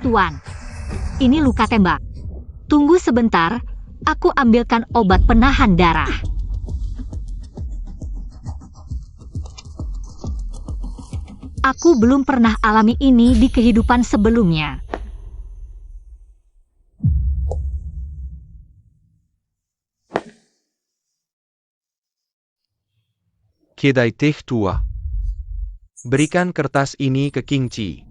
Tuan, ini luka tembak. Tunggu sebentar, aku ambilkan obat penahan darah. Aku belum pernah alami ini di kehidupan sebelumnya. Kedai teh tua. Berikan kertas ini ke King Chi.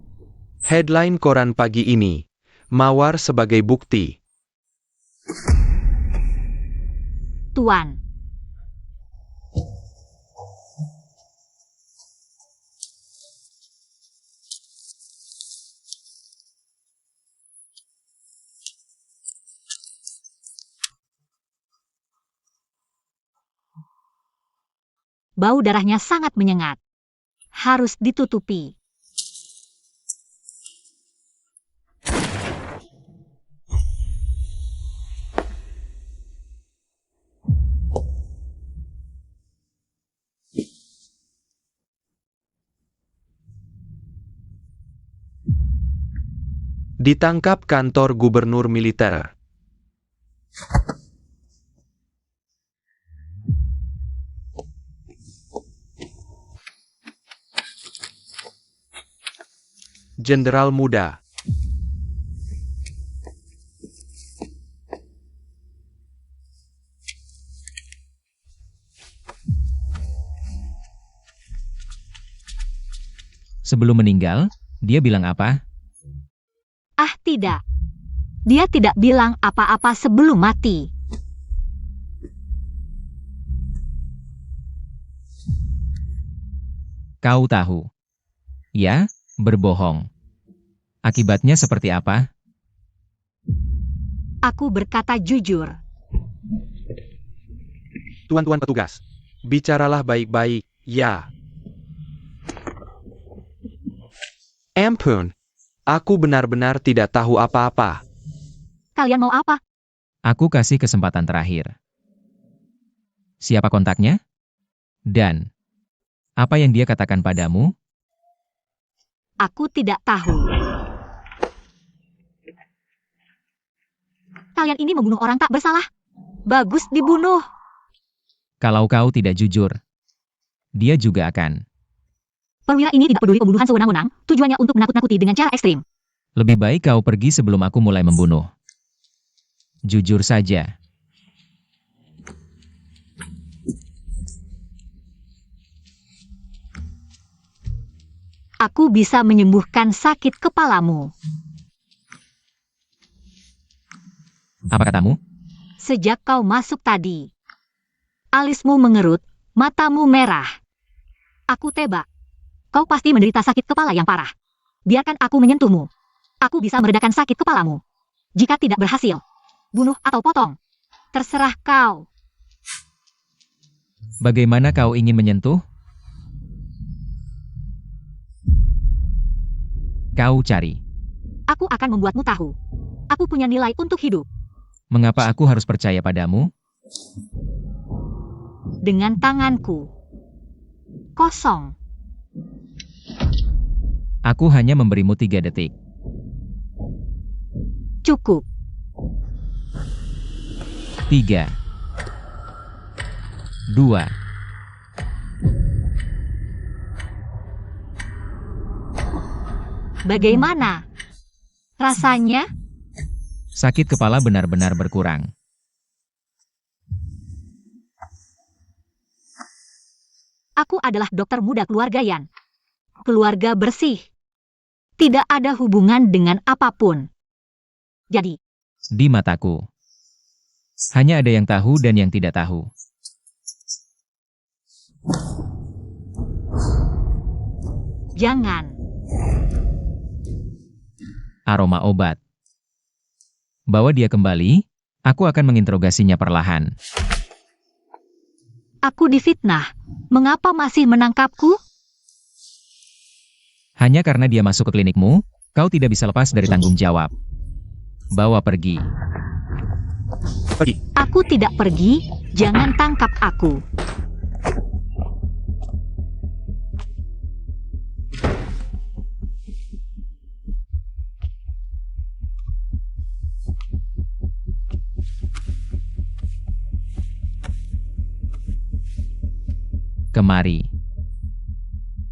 Headline koran pagi ini. Mawar sebagai bukti. Tuan. Bau darahnya sangat menyengat. Harus ditutupi. Ditangkap kantor gubernur militer. Jenderal muda. Sebelum meninggal, dia bilang apa? Ah, tidak. Dia tidak bilang apa-apa sebelum mati. Kau tahu. Ya, berbohong. Akibatnya seperti apa? Aku berkata jujur. Tuan-tuan petugas. Bicaralah baik-baik, ya. Ampun. Aku benar-benar tidak tahu apa-apa. Kalian mau apa? Aku kasih kesempatan terakhir. Siapa kontaknya? Dan apa yang dia katakan padamu? Aku tidak tahu. Kalian ini membunuh orang tak bersalah. Bagus dibunuh. Kalau kau tidak jujur, dia juga akan. Perwira ini tidak peduli pembunuhan sewenang-wenang, tujuannya untuk menakut-nakuti dengan cara ekstrim. Lebih baik kau pergi sebelum aku mulai membunuh. Jujur saja. Aku bisa menyembuhkan sakit kepalamu. Apa katamu? Sejak kau masuk tadi. Alismu mengerut, matamu merah. Aku tebak. Kau pasti menderita sakit kepala yang parah. Biarkan aku menyentuhmu. Aku bisa meredakan sakit kepalamu. Jika tidak berhasil, bunuh atau potong. Terserah kau. Bagaimana kau ingin menyentuh? Kau cari. Aku akan membuatmu tahu. Aku punya nilai untuk hidup. Mengapa aku harus percaya padamu? Dengan tanganku. Kosong. Aku hanya memberimu 3 detik. Cukup. 3, 2. Bagaimana? Rasanya? Sakit kepala benar-benar berkurang. Aku adalah dokter muda keluarga Yan. Keluarga bersih. Tidak ada hubungan dengan apapun. Jadi, Di mataku. Hanya ada yang tahu dan yang tidak tahu. jangan. Aroma obat. Bawa dia kembali, aku akan menginterogasinya perlahan. Aku difitnah. Mengapa masih menangkapku? Hanya karena dia masuk ke klinikmu, kau tidak bisa lepas dari tanggung jawab. Bawa pergi. Pergi. Aku tidak pergi, jangan tangkap aku. Kemari.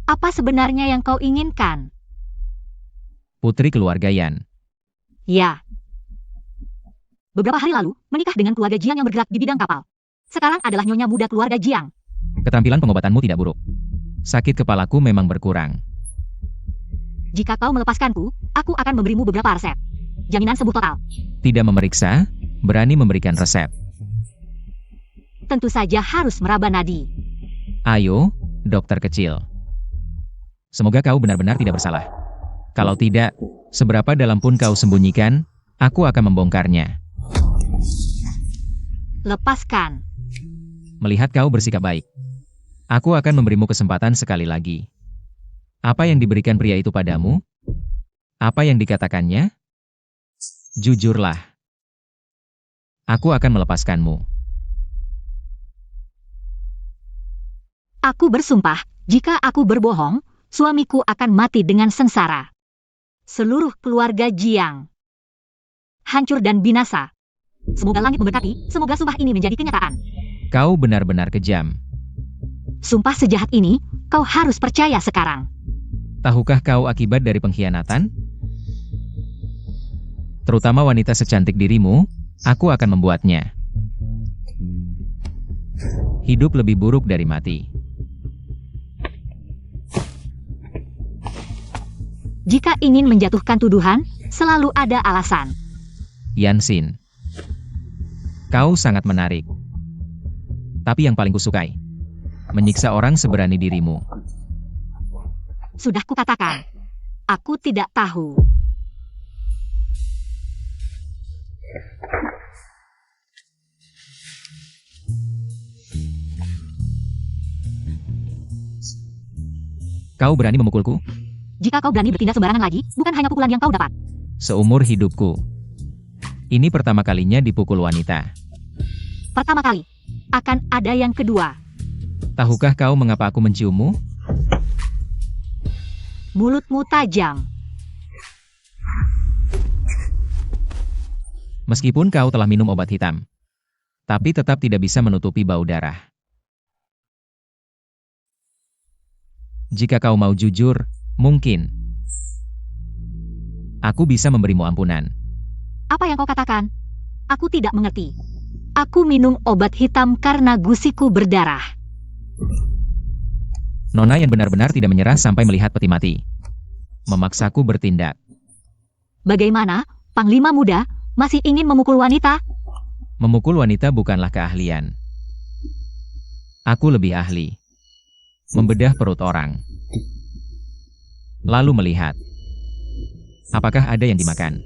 Apa sebenarnya yang kau inginkan? Putri keluarga Yan. Ya. Beberapa hari lalu, menikah dengan keluarga Jiang yang bergerak di bidang kapal. Sekarang adalah nyonya muda keluarga Jiang. Keterampilan pengobatanmu tidak buruk. Sakit kepalaku memang berkurang. Jika kau melepaskanku, aku akan memberimu beberapa resep. Jaminan sembuh total. Tidak memeriksa, berani memberikan resep. Tentu saja harus meraba nadi. Ayo, dokter kecil. Semoga kau benar-benar tidak bersalah. Kalau tidak, seberapa dalam pun kau sembunyikan, aku akan membongkarnya. Lepaskan. Melihat kau bersikap baik, aku akan memberimu kesempatan sekali lagi. Apa yang diberikan pria itu padamu? Apa yang dikatakannya? Jujurlah. Aku akan melepaskanmu. Aku bersumpah, jika aku berbohong, suamiku akan mati dengan sengsara. Seluruh keluarga Jiang hancur dan binasa. Semoga langit memberkati, semoga sumpah ini menjadi kenyataan. Kau benar-benar kejam. Sumpah sejahat ini, kau harus percaya sekarang. Tahukah kau akibat dari pengkhianatan? Terutama wanita secantik dirimu, aku akan membuatnya hidup lebih buruk dari mati. Jika ingin menjatuhkan tuduhan, selalu ada alasan. Yansin, kau sangat menarik. Tapi yang paling kusukai, menyiksa orang seberani dirimu. Sudah kukatakan, aku tidak tahu. Kau berani memukulku? Jika kau berani bertindak sembarangan lagi, bukan hanya pukulan yang kau dapat. Seumur hidupku. Ini pertama kalinya dipukul wanita. Pertama kali. Akan ada yang kedua. Tahukah kau mengapa aku menciummu? Mulutmu tajam. Meskipun kau telah minum obat hitam, tapi tetap tidak bisa menutupi bau darah. Jika kau mau jujur, mungkin aku bisa memberimu ampunan. Apa yang kau katakan? Aku tidak mengerti. Aku minum obat hitam karena gusiku berdarah. Nona yang benar-benar tidak menyerah sampai melihat peti mati. Memaksaku bertindak. Bagaimana, Panglima Muda, masih ingin memukul wanita? Memukul wanita bukanlah keahlian. Aku lebih ahli membedah perut orang. Lalu melihat, apakah ada yang dimakan?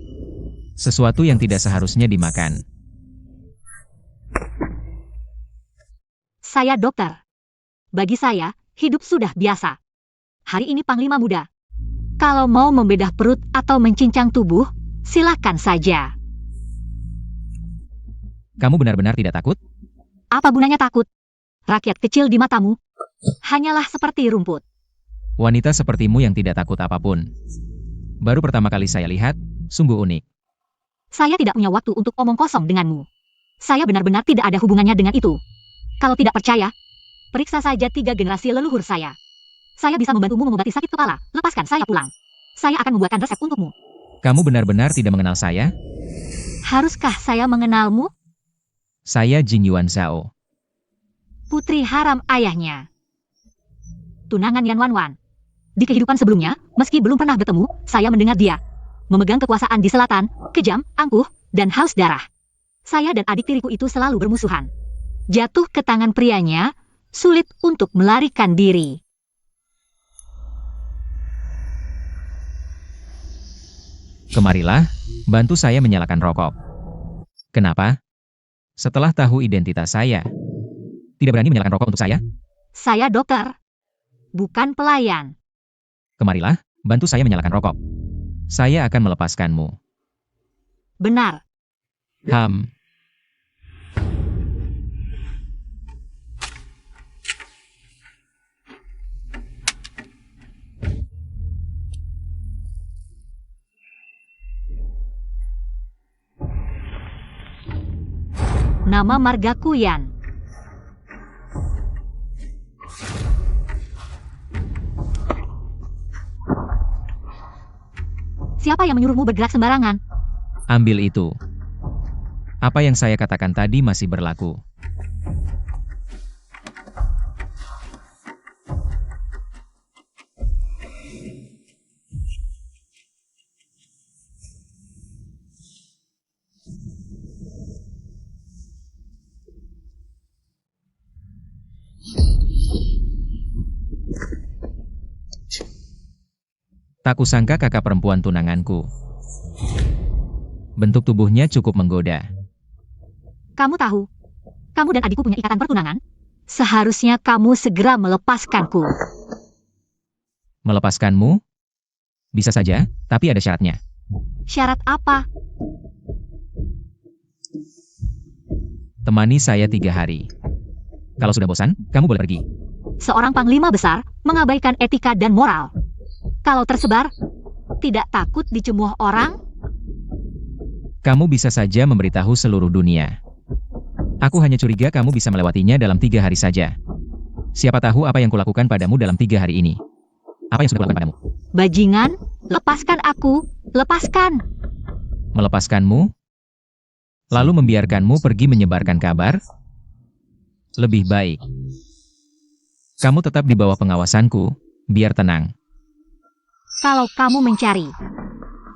Sesuatu yang tidak seharusnya dimakan. Saya dokter. Bagi saya, hidup sudah biasa. Hari ini Panglima Muda. Kalau mau membedah perut atau mencincang tubuh, silakan saja. Kamu benar-benar tidak takut? Apa gunanya takut? Rakyat kecil di matamu hanyalah seperti rumput. Wanita sepertimu yang tidak takut apapun. Baru pertama kali saya lihat, sungguh unik. Saya tidak punya waktu untuk omong kosong denganmu. Saya benar-benar tidak ada hubungannya dengan itu. Kalau tidak percaya, periksa saja 3 generasi leluhur saya. Saya bisa membantumu mengobati sakit kepala. Lepaskan saya pulang. Saya akan membuatkan resep untukmu. Kamu benar-benar tidak mengenal saya? Haruskah saya mengenalmu? Saya Jing Yuan Zhao. Putri haram ayahnya. Tunangan Yan Wanwan. Di kehidupan sebelumnya, meski belum pernah bertemu, saya mendengar dia memegang kekuasaan di selatan, kejam, angkuh, dan haus darah. Saya dan adik tiriku itu selalu bermusuhan. Jatuh ke tangan prianya, sulit untuk melarikan diri. Kemarilah, bantu saya menyalakan rokok. Kenapa? Setelah tahu identitas saya, tidak berani menyalakan rokok untuk saya? Saya dokter, bukan pelayan. Kemarilah, bantu saya menyalakan rokok. Saya akan melepaskanmu. Benar. Nama margaku Yan. Siapa yang menyuruhmu bergerak sembarangan? Ambil itu. Apa yang saya katakan tadi masih berlaku. Tak kusangka kakak perempuan tunanganku. Bentuk tubuhnya cukup menggoda. Kamu tahu, kamu dan adikku punya ikatan pertunangan. Seharusnya kamu segera melepaskanku. Melepaskanmu? Bisa saja, tapi ada syaratnya. Syarat apa? Temani saya 3 hari. Kalau sudah bosan, kamu boleh pergi. Seorang panglima besar mengabaikan etika dan moral. Kalau tersebar, tidak takut dicemooh orang? Kamu bisa saja memberitahu seluruh dunia. Aku hanya curiga kamu bisa melewatinya dalam 3 hari saja. Siapa tahu apa yang kulakukan padamu dalam 3 hari ini. Apa yang sudah kulakukan padamu? Bajingan, lepaskan aku, lepaskan. Melepaskanmu? Lalu membiarkanmu pergi menyebarkan kabar? Lebih baik. Kamu tetap di bawah pengawasanku, biar tenang. Kalau kamu mencari,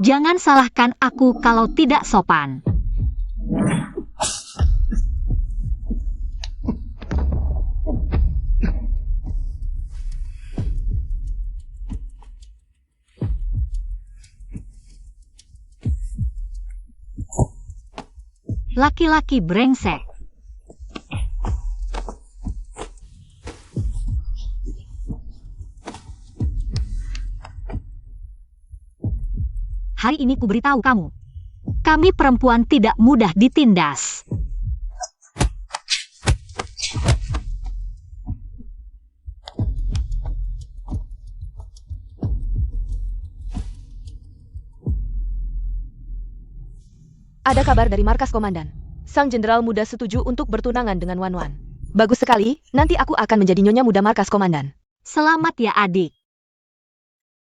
jangan salahkan aku kalau tidak sopan. Laki-laki brengsek. Hari ini kuberitahu kamu, kami perempuan tidak mudah ditindas. Ada kabar dari markas komandan. Sang jenderal muda setuju untuk bertunangan dengan Wan Wan. Bagus sekali, nanti aku akan menjadi nyonya muda markas komandan. Selamat ya adik.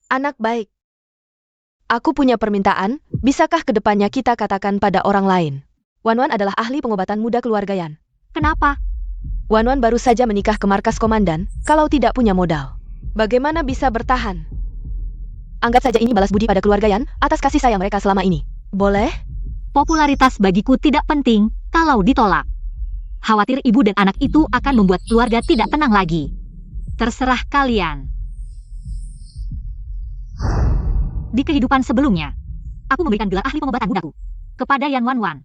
Anak baik. Aku punya permintaan, bisakah kedepannya kita katakan pada orang lain? Wan Wan adalah ahli pengobatan muda keluargaian. Kenapa? Wan Wan baru saja menikah ke markas komandan, kalau tidak punya modal. Bagaimana bisa bertahan? Anggap saja ini balas budi pada keluargaian, atas kasih sayang mereka selama ini. Boleh? Popularitas bagiku tidak penting kalau ditolak. Khawatir ibu dan anak itu akan membuat keluarga tidak tenang lagi. Terserah kalian. Di kehidupan sebelumnya, aku memberikan gelar ahli pengobatan mudaku kepada Yan Wan Wan.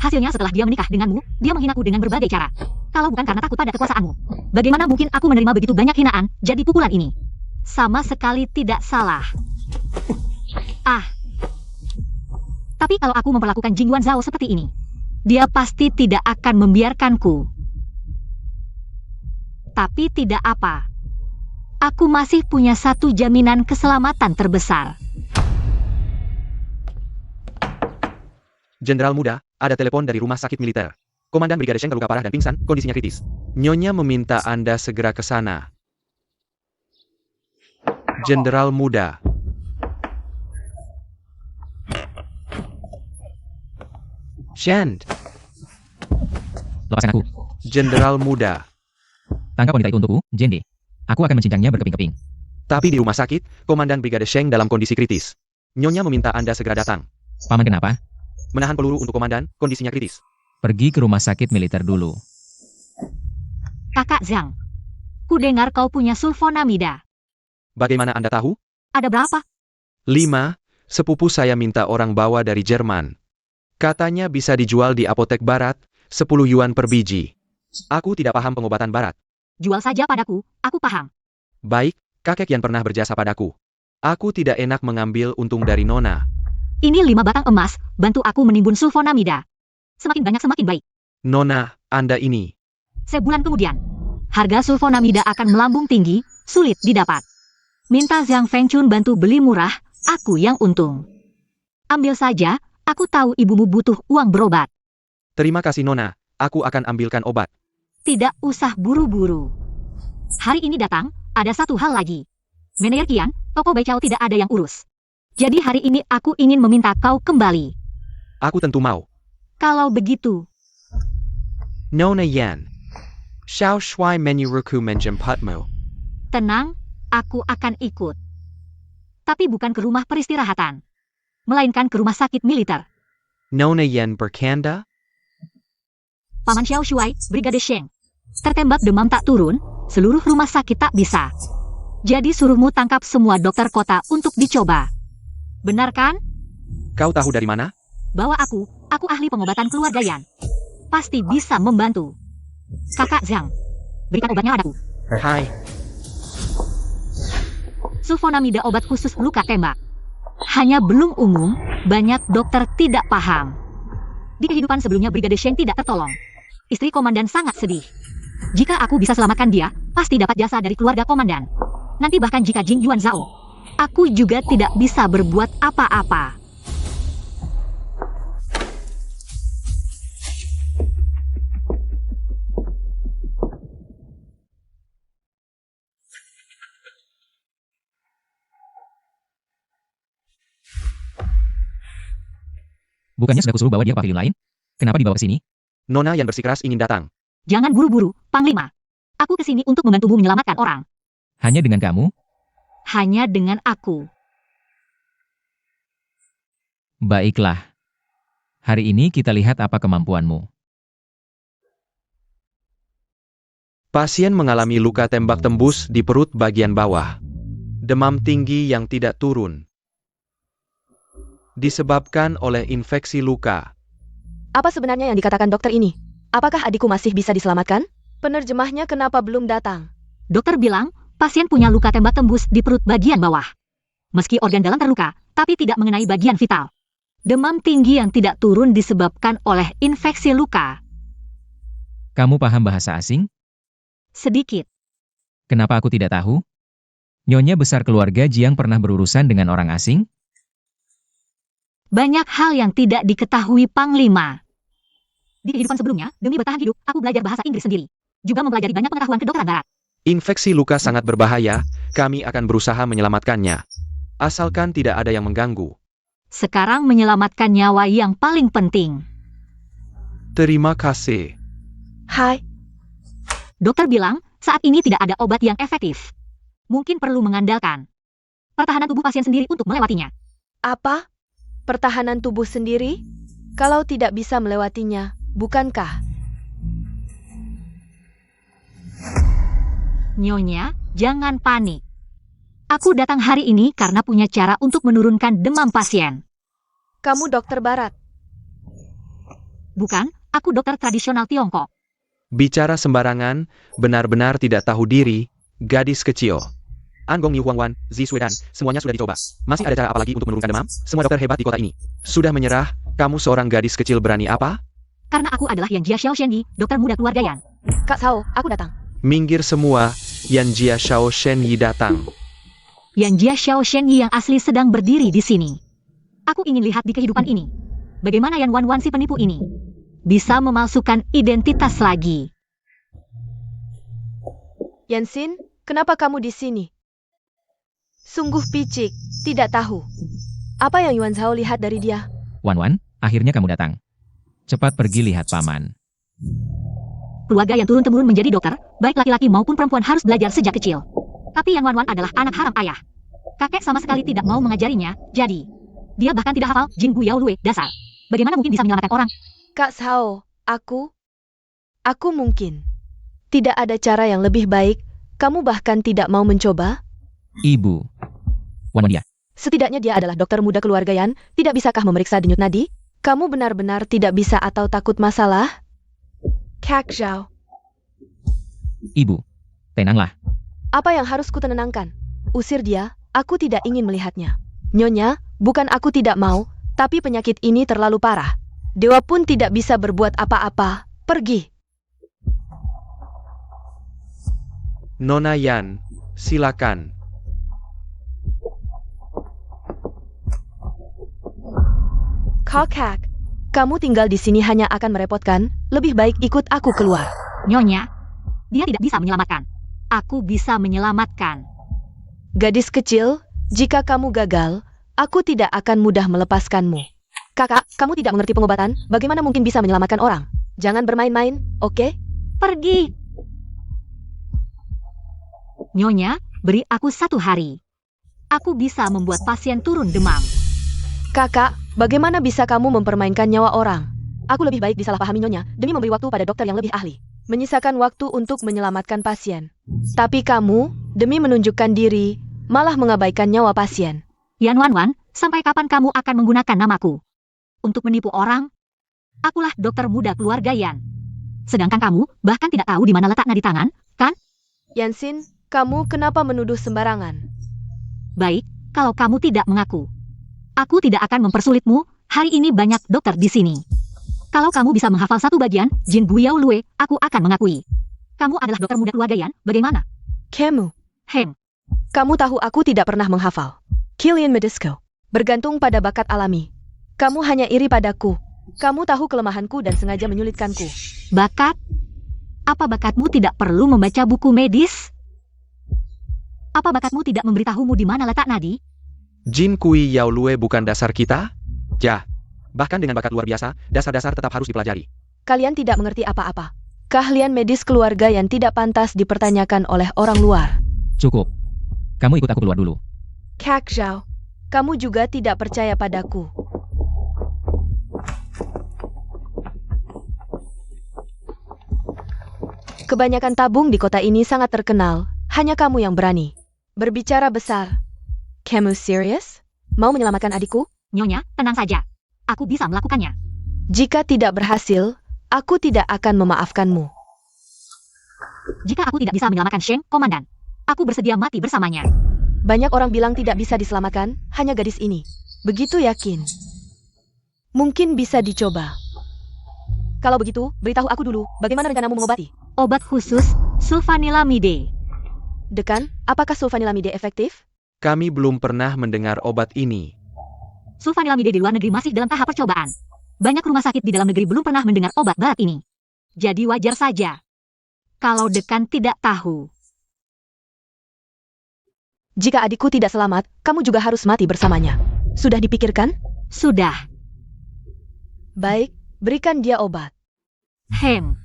Hasilnya setelah dia menikah denganmu, dia menghinaku dengan berbagai cara. Kalau bukan karena takut pada kekuasaanmu, bagaimana mungkin aku menerima begitu banyak hinaan, jadi pukulan ini? Sama sekali tidak salah. Tapi kalau aku memperlakukan Jing Yuan Zhao seperti ini, dia pasti tidak akan membiarkanku. Tapi tidak apa. Aku masih punya satu jaminan keselamatan terbesar. Jenderal muda, ada telepon dari rumah sakit militer. Komandan Brigade Sheng terluka parah dan pingsan, kondisinya kritis. Nyonya meminta Anda segera ke sana. Jenderal muda. Shand. Lepaskan aku. Jenderal muda. Tangkap wanita itu untukku, Jende. Aku akan mencincangnya berkeping-keping. Tapi di rumah sakit, Komandan Brigade Sheng dalam kondisi kritis. Nyonya meminta Anda segera datang. Paman kenapa? Menahan peluru untuk komandan, kondisinya kritis. Pergi ke rumah sakit militer dulu. Kakak Zhang, ku dengar kau punya sulfonamida. Bagaimana Anda tahu? Ada berapa? 5, sepupu saya minta orang bawa dari Jerman. Katanya bisa dijual di apotek barat, 10 yuan per biji. Aku tidak paham pengobatan barat. Jual saja padaku, aku paham. Baik, kakek yang pernah berjasa padaku. Aku tidak enak mengambil untung dari Nona. Ini 5 batang emas, bantu aku menimbun sulfonamida. Semakin banyak semakin baik. Nona, Anda ini. Sebulan kemudian, harga sulfonamida akan melambung tinggi, sulit didapat. Minta Zhang Fengchun bantu beli murah, aku yang untung. Ambil saja, aku tahu ibumu butuh uang berobat. Terima kasih Nona, aku akan ambilkan obat. Tidak usah buru-buru. Hari ini datang, ada satu hal lagi. Manajer Kian, toko Baichao tidak ada yang urus. Jadi hari ini aku ingin meminta kau kembali. Aku tentu mau. Kalau begitu, Nona Yan. Xiao Shui menyuruhku menjemputmu. tenang, aku akan ikut. Tapi bukan ke rumah peristirahatan, melainkan ke rumah sakit militer. Nona Yan bercanda? Paman Xiao Shuai, Brigade Sheng. Tertembak demam tak turun, seluruh rumah sakit tak bisa. Jadi suruhmu tangkap semua dokter kota untuk dicoba. Benar kan? Kau tahu dari mana? Bawa aku ahli pengobatan keluarga Yan. Pasti bisa membantu. Kakak Zhang, berikan obatnya padaku. Hai. Sulfonamida obat khusus luka tembak. Hanya belum umum, banyak dokter tidak paham. Di kehidupan sebelumnya Brigade Sheng tidak tertolong. Istri komandan sangat sedih. Jika aku bisa selamatkan dia, pasti dapat jasa dari keluarga komandan. Nanti bahkan jika Jing Yuan Zhao, aku juga tidak bisa berbuat apa-apa. Bukannya sudah kusuruh bawa dia ke pavilion lain? Kenapa dibawa ke sini? Nona yang bersikeras ingin datang. Jangan buru-buru, Panglima. Aku kesini untuk membantumu menyelamatkan orang. Hanya dengan kamu? Hanya dengan aku. Baiklah. Hari ini kita lihat apa kemampuanmu. Pasien mengalami luka tembak tembus di perut bagian bawah. Demam tinggi yang tidak turun. Disebabkan oleh infeksi luka. Apa sebenarnya yang dikatakan dokter ini? Apakah adikku masih bisa diselamatkan? Penerjemahnya kenapa belum datang? Dokter bilang, pasien punya luka tembak tembus di perut bagian bawah. Meski organ dalam terluka, tapi tidak mengenai bagian vital. Demam tinggi yang tidak turun disebabkan oleh infeksi luka. Kamu paham bahasa asing? Sedikit. Kenapa aku tidak tahu? Nyonya besar keluarga Jiang pernah berurusan dengan orang asing? Banyak hal yang tidak diketahui Panglima. Di kehidupan sebelumnya, demi bertahan hidup, aku belajar bahasa Inggris sendiri. Juga mempelajari banyak pengetahuan kedokteran barat. Infeksi luka sangat berbahaya, kami akan berusaha menyelamatkannya. Asalkan tidak ada yang mengganggu. Sekarang menyelamatkan nyawa yang paling penting. Terima kasih. Hai, Dokter bilang, saat ini tidak ada obat yang efektif. Mungkin perlu mengandalkan pertahanan tubuh pasien sendiri untuk melewatinya. apa? Pertahanan tubuh sendiri? Kalau tidak bisa melewatinya, bukankah? Nyonya, jangan panik. Aku datang hari ini karena punya cara untuk menurunkan demam pasien. Kamu dokter barat. Bukan, aku dokter tradisional Tiongkok. Bicara sembarangan, benar-benar tidak tahu diri, gadis kecil. Angong Yu Huangwan, Zi Suedan, semuanya sudah dicoba. Masih ada cara apa lagi untuk menurunkan demam? Semua dokter hebat di kota ini sudah menyerah. Kamu seorang gadis kecil berani apa? Karena aku adalah Yan Jia Xiao Shenyi, dokter muda keluarga Yan. Kak Sao, aku datang. Minggir semua, Yan Jia Xiao Shen Yi datang. Yan Jia Xiao Shenyi yang asli sedang berdiri di sini. Aku ingin lihat di kehidupan ini. Bagaimana Yan Wan Wan si penipu ini bisa memalsukan identitas lagi. Yansin, kenapa kamu di sini? Sungguh picik, tidak tahu. Apa yang Yuan Zhao lihat dari dia? Wan, akhirnya kamu datang. Cepat pergi lihat paman. Keluarga yang turun-temurun menjadi dokter, baik laki-laki maupun perempuan harus belajar sejak kecil. Tapi Yan Wan Wan adalah anak haram ayah. Kakek sama sekali tidak mau mengajarinya, jadi dia bahkan tidak hafal Jing Bu Yao Lue dasar. Bagaimana mungkin bisa menyelamatkan orang? Kak Sao, aku mungkin. Tidak ada cara yang lebih baik, kamu bahkan tidak mau mencoba? Ibu. Wan dia. Setidaknya dia adalah dokter muda keluarga Yan, tidak bisakah memeriksa denyut nadi? Kamu benar-benar tidak bisa atau takut masalah? Kak Zhao, Ibu. Tenanglah. apa yang harus kutenangkan? Usir dia, aku tidak ingin melihatnya. Nyonya, bukan aku tidak mau, tapi penyakit ini terlalu parah. Dewa pun tidak bisa berbuat apa-apa. Pergi. Nona Yan, silakan. Kakak, kamu tinggal di sini hanya akan merepotkan, lebih baik ikut aku keluar. Nyonya, dia tidak bisa menyelamatkan. Aku bisa menyelamatkan. Gadis kecil, jika kamu gagal, Aku tidak akan mudah melepaskanmu. Kakak, kamu tidak mengerti pengobatan, bagaimana mungkin bisa menyelamatkan orang? Jangan bermain-main, oke? Pergi. Nyonya, beri aku 1 hari. Aku bisa membuat pasien turun demam. Kakak, bagaimana bisa kamu mempermainkan nyawa orang? Aku lebih baik disalahpahami Nyonya demi memberi waktu pada dokter yang lebih ahli. Menyisakan waktu untuk menyelamatkan pasien. Tapi kamu, demi menunjukkan diri, malah mengabaikan nyawa pasien. Yan Wanwan, sampai kapan kamu akan menggunakan namaku? Untuk menipu orang? Akulah dokter muda keluarga Yan. Sedangkan kamu bahkan tidak tahu di mana letak nadi tangan, kan? Yansin, kamu kenapa menuduh sembarangan? Baik, kalau kamu tidak mengaku. Aku tidak akan mempersulitmu, hari ini banyak dokter di sini. Kalau kamu bisa menghafal 1 bagian, Jin Buyao Lue, aku akan mengakui. Kamu adalah dokter muda keluarga Yan, bagaimana? Kamu. Hem, Kamu tahu aku tidak pernah menghafal. Killian Medisco. Bergantung pada bakat alami. Kamu hanya iri padaku. Kamu tahu kelemahanku dan sengaja menyulitkanku. bakat? Apa bakatmu tidak perlu membaca buku medis? Apa bakatmu tidak memberitahumu di mana letak nadi? Jin Kui Yao Lue bukan dasar kita? Ya. Bahkan dengan bakat luar biasa, dasar-dasar tetap harus dipelajari. Kalian tidak mengerti apa-apa. Keahlian medis keluarga yang tidak pantas dipertanyakan oleh orang luar. Cukup. Kamu ikut aku keluar dulu. Kak Zhao, kamu juga tidak percaya padaku. Kebanyakan tabung di kota ini sangat terkenal. Hanya kamu yang berani. Berbicara besar. Kamu serius? Mau menyelamatkan adikku? Nyonya, tenang saja. Aku bisa melakukannya. Jika tidak berhasil, aku tidak akan memaafkanmu. Jika aku tidak bisa menyelamatkan Sheng, Komandan, aku bersedia mati bersamanya. Banyak orang bilang tidak bisa diselamatkan, hanya gadis ini. Begitu yakin. Mungkin bisa dicoba. Kalau begitu, beritahu aku dulu, bagaimana rencanamu mengobati? Obat khusus, sulfanilamide. Dekan, apakah sulfanilamide efektif? Kami belum pernah mendengar obat ini. Sulfanilamide di luar negeri masih dalam tahap percobaan. Banyak rumah sakit di dalam negeri belum pernah mendengar obat barat ini. Jadi wajar saja kalau dekan tidak tahu. Jika adikku tidak selamat, kamu juga harus mati bersamanya. Sudah dipikirkan? Sudah. Baik, berikan dia obat. Hem.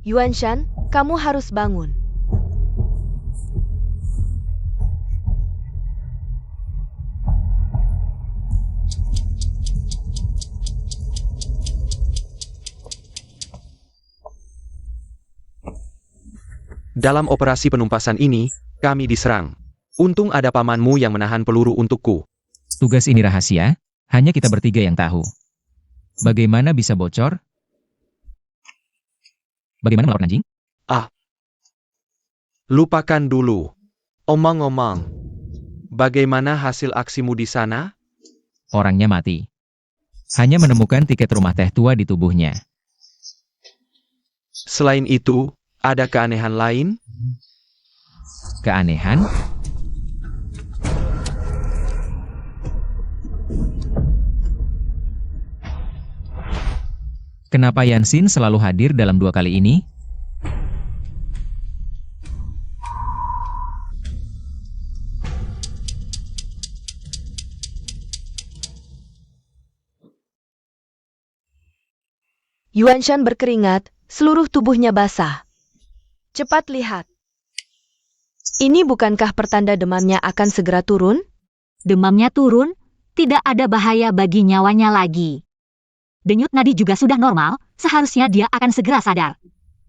Yuan Shan, kamu harus bangun. Dalam operasi penumpasan ini, kami diserang. Untung ada pamanmu yang menahan peluru untukku. Tugas ini rahasia, hanya kita bertiga yang tahu. Bagaimana bisa bocor? Bagaimana melawan anjing? Lupakan dulu. Omong-omong. Bagaimana hasil aksimu di sana? Orangnya mati. Hanya menemukan tiket rumah teh tua di tubuhnya. Selain itu, ada keanehan lain? Keanehan? Kenapa Yansin selalu hadir dalam 2 kali ini? Yuan Shan berkeringat, seluruh tubuhnya basah. Cepat lihat. Ini bukankah pertanda demamnya akan segera turun? Demamnya turun, tidak ada bahaya bagi nyawanya lagi. Denyut nadi juga sudah normal, seharusnya dia akan segera sadar.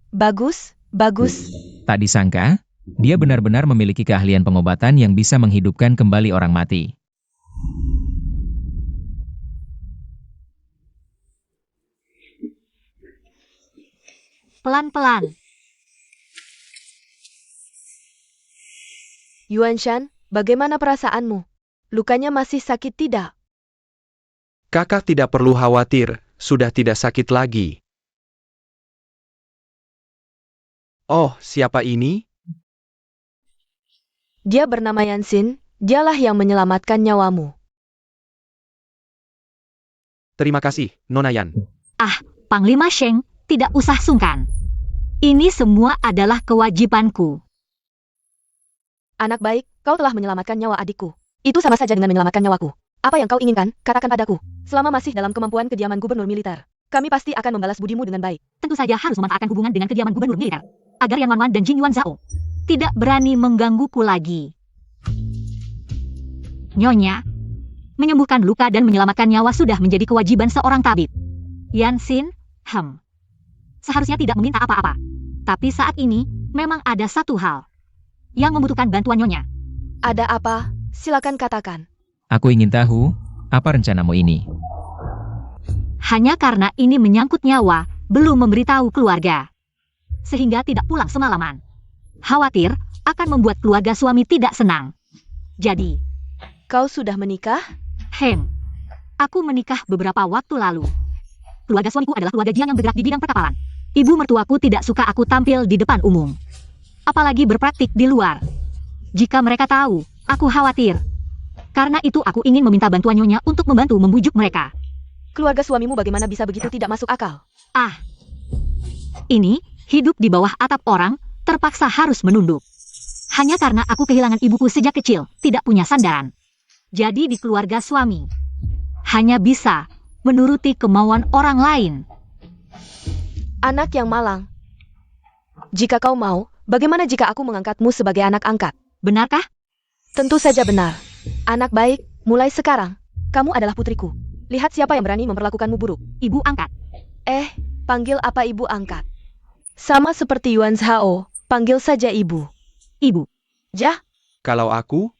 Bagus, bagus. Tak disangka, dia benar-benar memiliki keahlian pengobatan yang bisa menghidupkan kembali orang mati. Pelan-pelan. Yuan Shan, bagaimana perasaanmu? Lukanya masih sakit tidak? Kakak tidak perlu khawatir, sudah tidak sakit lagi. Oh, siapa ini? Dia bernama Yansin, dialah yang menyelamatkan nyawamu. Terima kasih, Nona Yan. Panglima Sheng, tidak usah sungkan. Ini semua adalah kewajibanku. Anak baik, kau telah menyelamatkan nyawa adikku. Itu sama saja dengan menyelamatkan nyawaku. Apa yang kau inginkan, katakan padaku. Selama masih dalam kemampuan kediaman gubernur militer, kami pasti akan membalas budimu dengan baik. Tentu saja harus memanfaatkan hubungan dengan kediaman gubernur militer, agar Yan Wanwan dan Jin Yuan Zhao tidak berani menggangguku lagi. Nyonya, menyembuhkan luka dan menyelamatkan nyawa sudah menjadi kewajiban seorang tabib. Yansin, seharusnya tidak meminta apa-apa. Tapi saat ini, memang ada satu hal yang membutuhkan bantuan Nyonya. Ada apa? Silakan katakan. Aku ingin tahu, apa rencanamu ini? Hanya karena ini menyangkut nyawa, belum memberitahu keluarga. Sehingga tidak pulang semalaman. Khawatir akan membuat keluarga suami tidak senang. Jadi, Kau sudah menikah? Aku menikah beberapa waktu lalu. Keluarga suamiku adalah keluarga Jiang yang bergerak di bidang perkapalan. Ibu mertuaku tidak suka aku tampil di depan umum. Apalagi berpraktik di luar. Jika mereka tahu, aku khawatir. Karena itu aku ingin meminta bantuan Nyonya untuk membantu membujuk mereka. Keluarga suamimu bagaimana bisa begitu tidak masuk akal? Ini, hidup di bawah atap orang, terpaksa harus menunduk. Hanya karena aku kehilangan ibuku sejak kecil, tidak punya sandaran. Jadi di keluarga suami, hanya bisa menuruti kemauan orang lain. Anak yang malang. Jika kau mau, bagaimana jika aku mengangkatmu sebagai anak angkat? Benarkah? Tentu saja benar. Anak baik, mulai sekarang, kamu adalah putriku. Lihat siapa yang berani memperlakukanmu buruk. Ibu angkat. Panggil apa ibu angkat? Sama seperti Yuan Zhao, panggil saja ibu. Ibu. Jah, Kalau aku,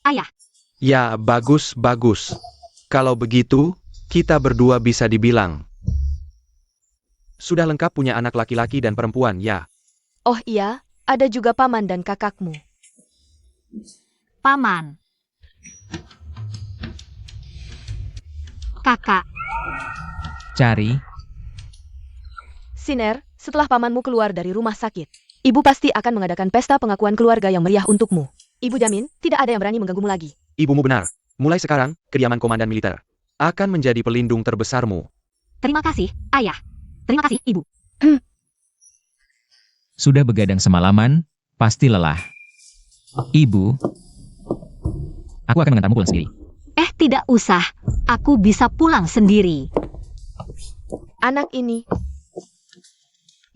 Ayah. ya bagus. Kalau begitu, kita berdua bisa dibilang sudah lengkap punya anak laki-laki dan perempuan, ya. oh iya, ada juga paman dan kakakmu. Paman. Kakak. Cari, Siner, setelah pamanmu keluar dari rumah sakit, ibu pasti akan mengadakan pesta pengakuan keluarga yang meriah untukmu. Ibu jamin, tidak ada yang berani mengganggumu lagi. Ibumu benar. Mulai sekarang, kediaman komandan militer akan menjadi pelindung terbesarmu. Terima kasih, Ayah. Terima kasih, Ibu. sudah begadang semalaman, pasti lelah. Ibu, aku akan mengantarmu pulang sendiri. Tidak usah. Aku bisa pulang sendiri. Anak ini,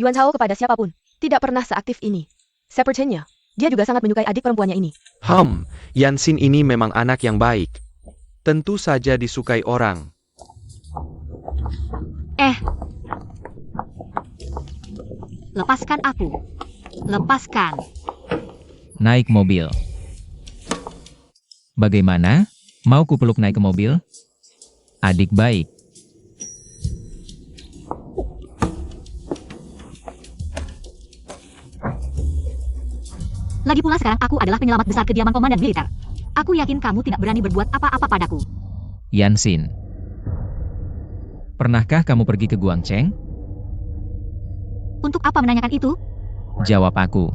Yuan Zhao kepada siapapun, tidak pernah seaktif ini. Sepertinya, dia juga sangat menyukai adik perempuannya ini. Yansin ini memang anak yang baik. Tentu saja disukai orang. Lepaskan aku. Lepaskan. Naik mobil. Bagaimana? Mau kupeluk naik ke mobil? Adik baik. Lagi pula sekarang aku adalah penyelamat besar kediaman komandan militer. Aku yakin kamu tidak berani berbuat apa-apa padaku. Yansin. Pernahkah kamu pergi ke Guangcheng? Untuk apa menanyakan itu? Jawab aku.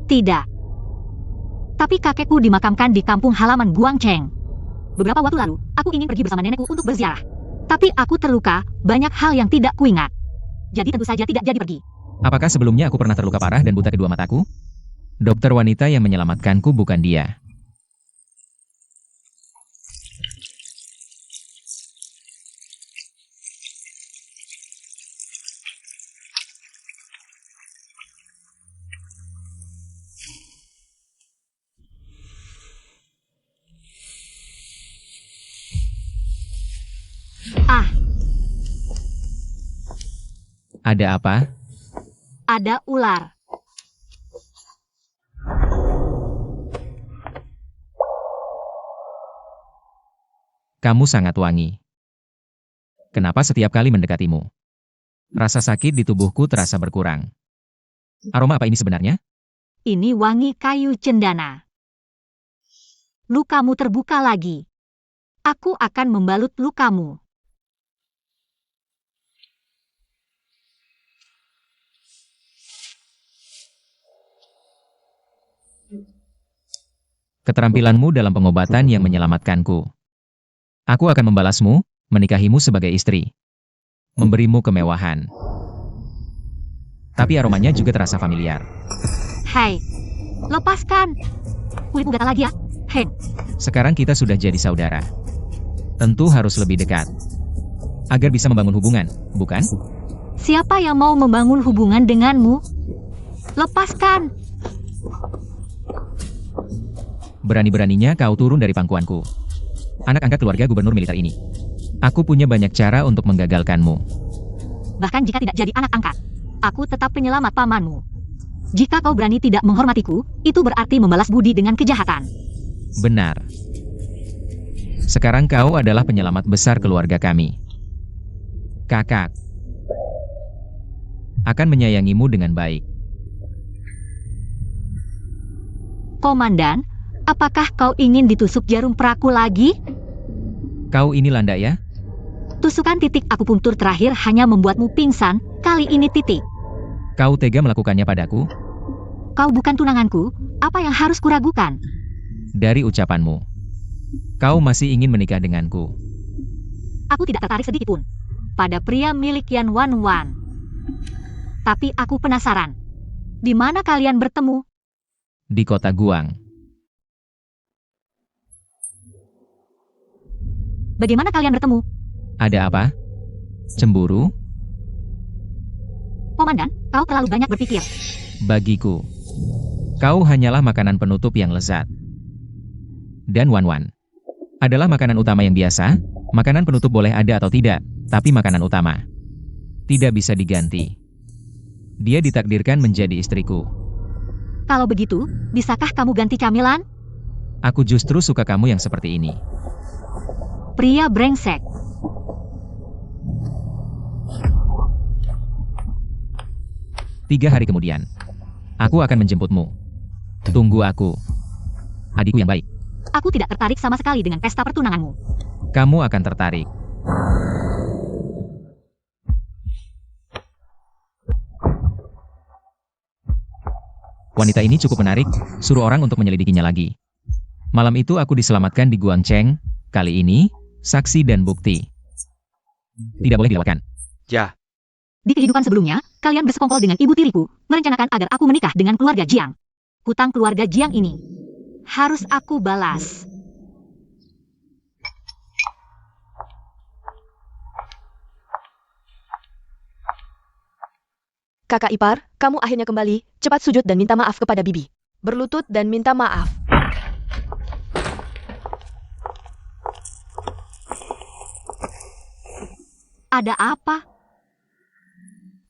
Tidak. Tapi kakekku dimakamkan di kampung halaman Guangcheng. Beberapa waktu lalu, aku ingin pergi bersama nenekku untuk berziarah. Tapi aku terluka, banyak hal yang tidak kuingat. Jadi tentu saja tidak jadi pergi. Apakah sebelumnya aku pernah terluka parah dan buta kedua mataku? Dokter wanita yang menyelamatkanku bukan dia. Ada apa? Ada ular. Kamu sangat wangi. Kenapa setiap kali mendekatimu? Rasa sakit di tubuhku terasa berkurang. Aroma apa ini sebenarnya? Ini wangi kayu cendana. Lukamu terbuka lagi. Aku akan membalut lukamu. keterampilanmu dalam pengobatan yang menyelamatkanku. Aku akan membalasmu, menikahimu sebagai istri. Memberimu kemewahan. Tapi aromanya juga terasa familiar. Hai, lepaskan. Kulitmu gatal lagi ya. Hei, Sekarang kita sudah jadi saudara. Tentu harus lebih dekat. Agar bisa membangun hubungan, bukan? siapa yang mau membangun hubungan denganmu? Lepaskan. Berani-beraninya kau turun dari pangkuanku. Anak angkat keluarga gubernur militer ini. Aku punya banyak cara untuk menggagalkanmu. Bahkan jika tidak jadi anak angkat, aku tetap penyelamat pamanmu. Jika kau berani tidak menghormatiku, itu berarti membalas budi dengan kejahatan. Benar. Sekarang kau adalah penyelamat besar keluarga kami. Kakak akan menyayangimu dengan baik. Komandan, apakah kau ingin ditusuk jarum peraku lagi? Kau ini landak ya? Tusukan titik akupunktur terakhir hanya membuatmu pingsan, kali ini titik. Kau tega melakukannya padaku? Kau bukan tunanganku, apa yang harus kuragukan? Dari ucapanmu, kau masih ingin menikah denganku. Aku tidak tertarik sedikitpun pada pria milik Yan Wan Wan. Tapi aku penasaran, di mana kalian bertemu? Di kota Guang. Bagaimana kalian bertemu? Ada apa? Cemburu? Komandan, kau terlalu banyak berpikir. Bagiku, kau hanyalah makanan penutup yang lezat. Dan Wan Wan adalah makanan utama yang biasa. Makanan penutup boleh ada atau tidak, tapi makanan utama tidak bisa diganti. Dia ditakdirkan menjadi istriku. Kalau begitu, bisakah kamu ganti camilan? Aku justru suka kamu yang seperti ini. Pria brengsek. Tiga hari kemudian, aku akan menjemputmu. Tunggu aku. Adikku yang baik. Aku tidak tertarik sama sekali dengan pesta pertunanganmu. Kamu akan tertarik. Wanita ini cukup menarik, suruh orang untuk menyelidikinya lagi. Malam itu aku diselamatkan di Guangcheng. Kali ini, saksi dan bukti tidak boleh dilewatkan. Ya, Di kehidupan sebelumnya, kalian bersekongkol dengan ibu tiriku, merencanakan agar aku menikah dengan keluarga Jiang. Hutang keluarga Jiang ini harus aku balas. Kakak ipar, kamu akhirnya kembali. Cepat sujud dan minta maaf kepada bibi. Berlutut dan minta maaf. Ada apa?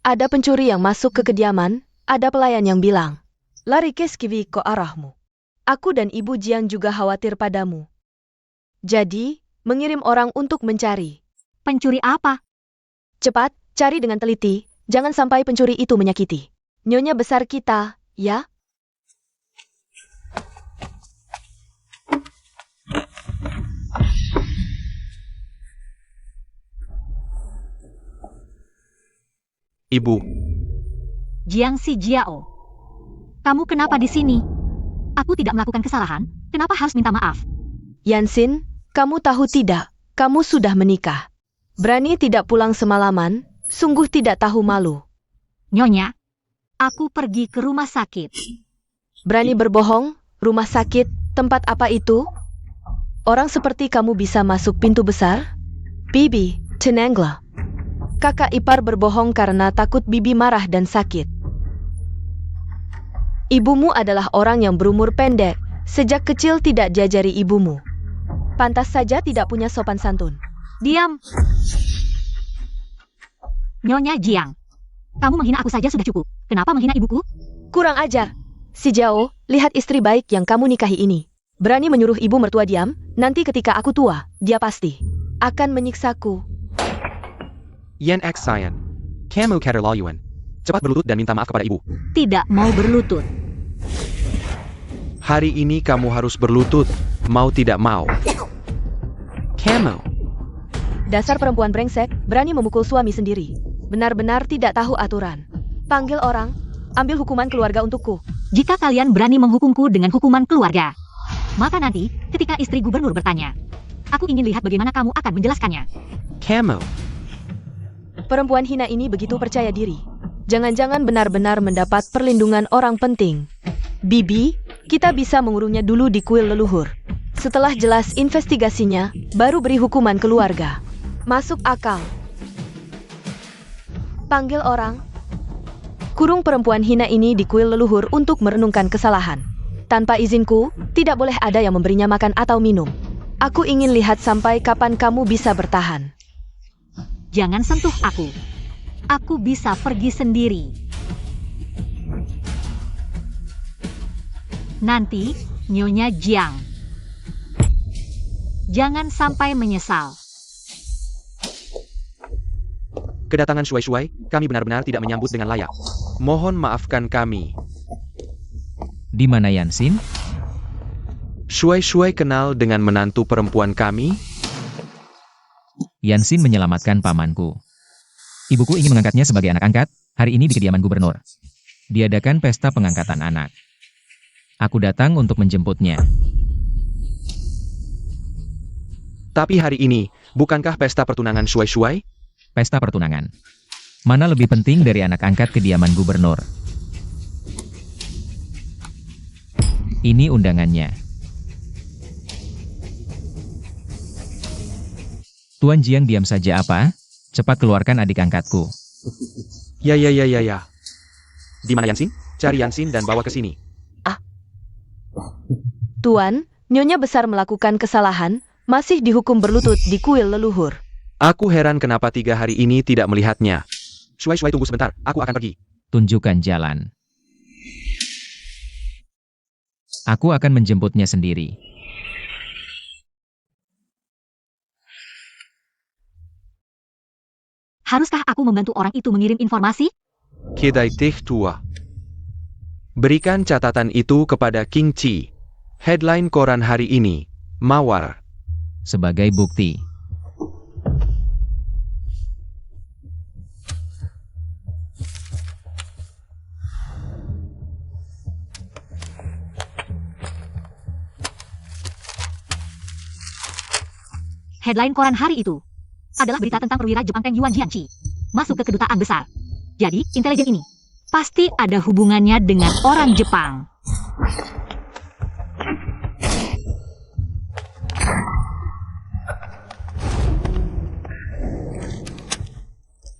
Ada pencuri yang masuk ke kediaman. Ada pelayan yang bilang, lari ke skivi ke arahmu. Aku dan ibu Jiang juga khawatir padamu. Jadi, mengirim orang untuk mencari. Pencuri apa? Cepat, cari dengan teliti. Jangan sampai pencuri itu menyakiti nyonya besar kita, ya? Ibu. Jiang Si Jiao. Kamu kenapa di sini? Aku tidak melakukan kesalahan, kenapa harus minta maaf? Yansin, kamu tahu tidak, kamu sudah menikah. Berani tidak pulang semalaman, sungguh tidak tahu malu. Nyonya, aku pergi ke rumah sakit. Berani berbohong, rumah sakit, tempat apa itu? Orang seperti kamu bisa masuk pintu besar? Bibi, Tenangla. Kakak ipar berbohong karena takut bibi marah dan sakit. Ibumu adalah orang yang berumur pendek, sejak kecil tidak diajari ibumu. Pantas saja tidak punya sopan santun. Diam. Nyonya Jiang, kamu menghina aku saja sudah cukup. Kenapa menghina ibuku? Kurang ajar. Si Jiao, lihat istri baik yang kamu nikahi ini. Berani menyuruh ibu mertua diam, nanti ketika aku tua, dia pasti akan menyiksaku. Yan X Cyan. Kamu Katerlaluan. Cepat berlutut dan minta maaf kepada ibu. Tidak mau berlutut. Hari ini kamu harus berlutut, mau tidak mau. Kamu. Dasar perempuan brengsek, berani memukul suami sendiri. Benar-benar tidak tahu aturan. Panggil orang, ambil hukuman keluarga untukku. Jika kalian berani menghukumku dengan hukuman keluarga, Maka nanti, ketika istri gubernur bertanya, aku ingin lihat bagaimana kamu akan menjelaskannya. Camo. Perempuan hina ini begitu percaya diri. Jangan-jangan benar-benar mendapat perlindungan orang penting. Bibi, kita bisa mengurungnya dulu di kuil leluhur. Setelah jelas investigasinya, baru beri hukuman keluarga. Masuk akal. Panggil orang. Kurung perempuan hina ini di kuil leluhur untuk merenungkan kesalahan. Tanpa izinku, tidak boleh ada yang memberinya makan atau minum. Aku ingin lihat sampai kapan kamu bisa bertahan. Jangan sentuh aku. Aku bisa pergi sendiri. Nanti, Nyonya Jiang. Jangan sampai menyesal. Kedatangan Shuai-Shuai, kami benar-benar tidak menyambut dengan layak. Mohon maafkan kami. Di mana Yansin? Shuai-Shuai kenal dengan menantu perempuan kami? Yansin menyelamatkan pamanku. Ibuku ingin mengangkatnya sebagai anak angkat, hari ini di kediaman gubernur. Diadakan pesta pengangkatan anak. Aku datang untuk menjemputnya. Tapi hari ini, bukankah pesta pertunangan Shuai-Shuai? Pesta pertunangan. Mana lebih penting dari anak angkat kediaman gubernur? Ini undangannya. Tuan Jiang diam saja apa? Cepat keluarkan adik angkatku. Ya. Di mana Yansin? Cari Yansin dan bawa ke sini. Tuan, Nyonya besar melakukan kesalahan, masih dihukum berlutut di kuil leluhur. Aku heran kenapa 3 hari ini tidak melihatnya. Shuai-Shuai tunggu sebentar, aku akan pergi. Tunjukkan jalan. Aku akan menjemputnya sendiri. Haruskah aku membantu orang itu mengirim informasi? Kedai teh tua. Berikan catatan itu kepada King Chi. Headline koran hari ini, Mawar. Sebagai bukti. Headline koran hari itu adalah berita tentang perwira Jepang Teng Yuan Jianqi masuk ke kedutaan besar. Jadi, intelijen ini pasti ada hubungannya dengan orang Jepang.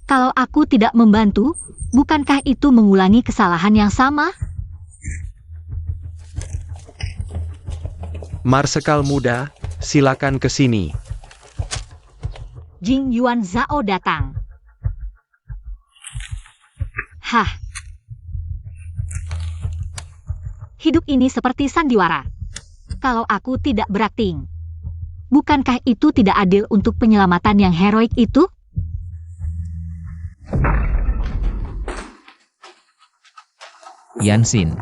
Kalau aku tidak membantu, bukankah itu mengulangi kesalahan yang sama? Marsekal muda, silakan ke sini. Jing Yuan Zhao datang. Hah. Hidup ini seperti sandiwara. Kalau aku tidak berakting, bukankah itu tidak adil untuk penyelamatan yang heroik itu? Yansin.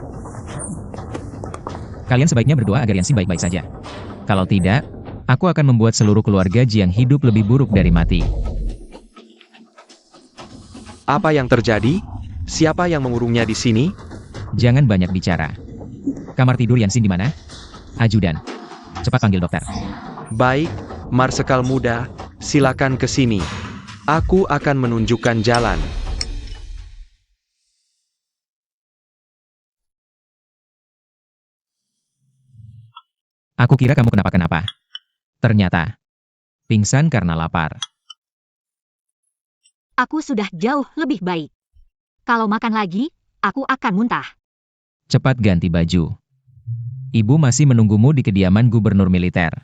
Kalian sebaiknya berdoa agar Yansin baik-baik saja. Kalau tidak, aku akan membuat seluruh keluarga Jiang hidup lebih buruk dari mati. Apa yang terjadi? Siapa yang mengurungnya di sini? Jangan banyak bicara. Kamar tidur Yansin di mana? Ajudan. Cepat panggil dokter. Baik, Marsekal muda, silakan ke sini. Aku akan menunjukkan jalan. Aku kira kamu kenapa-kenapa. Ternyata, pingsan karena lapar. Aku sudah jauh lebih baik. Kalau makan lagi, aku akan muntah. Cepat ganti baju. Ibu masih menunggumu di kediaman gubernur militer.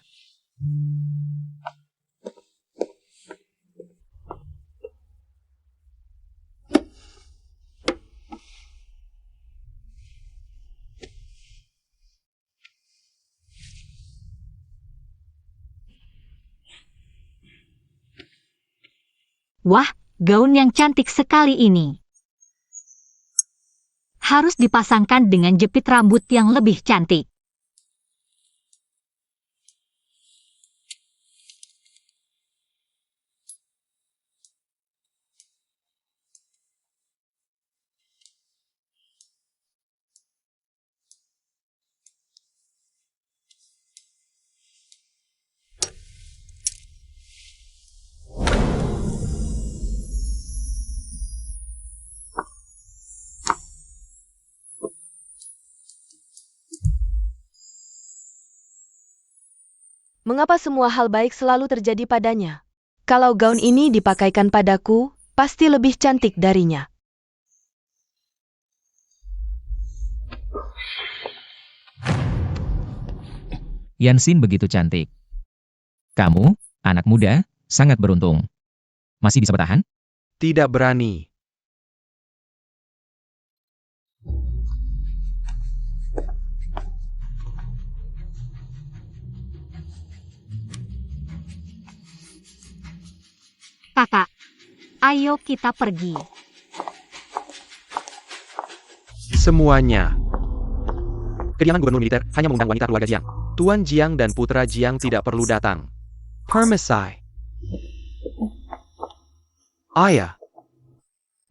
Wah, gaun yang cantik sekali ini. Harus dipasangkan dengan jepit rambut yang lebih cantik. Mengapa semua hal baik selalu terjadi padanya? Kalau gaun ini dipakaikan padaku, pasti lebih cantik darinya. Yansin begitu cantik. Kamu, anak muda, sangat beruntung. Masih bisa bertahan? Tidak berani. Kakak, ayo kita pergi. Semuanya. Kediaman gubernur militer hanya mengundang wanita keluarga Jiang. Tuan Jiang dan putra Jiang tidak perlu datang. Permisi. Ayah.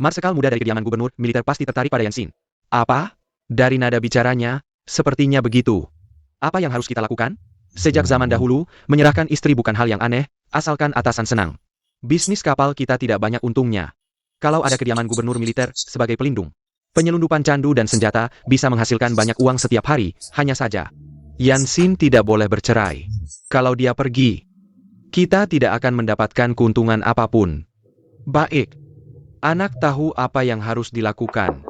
Marsekal muda dari kediaman gubernur militer pasti tertarik pada Yansin. Apa? Dari nada bicaranya, sepertinya begitu. Apa yang harus kita lakukan? Sejak zaman dahulu, menyerahkan istri bukan hal yang aneh, asalkan atasan senang. Bisnis kapal kita tidak banyak untungnya. Kalau ada kediaman gubernur militer sebagai pelindung, penyelundupan candu dan senjata bisa menghasilkan banyak uang setiap hari, hanya saja Yansin tidak boleh bercerai. Kalau dia pergi, kita tidak akan mendapatkan keuntungan apapun. Baik. Anak tahu apa yang harus dilakukan.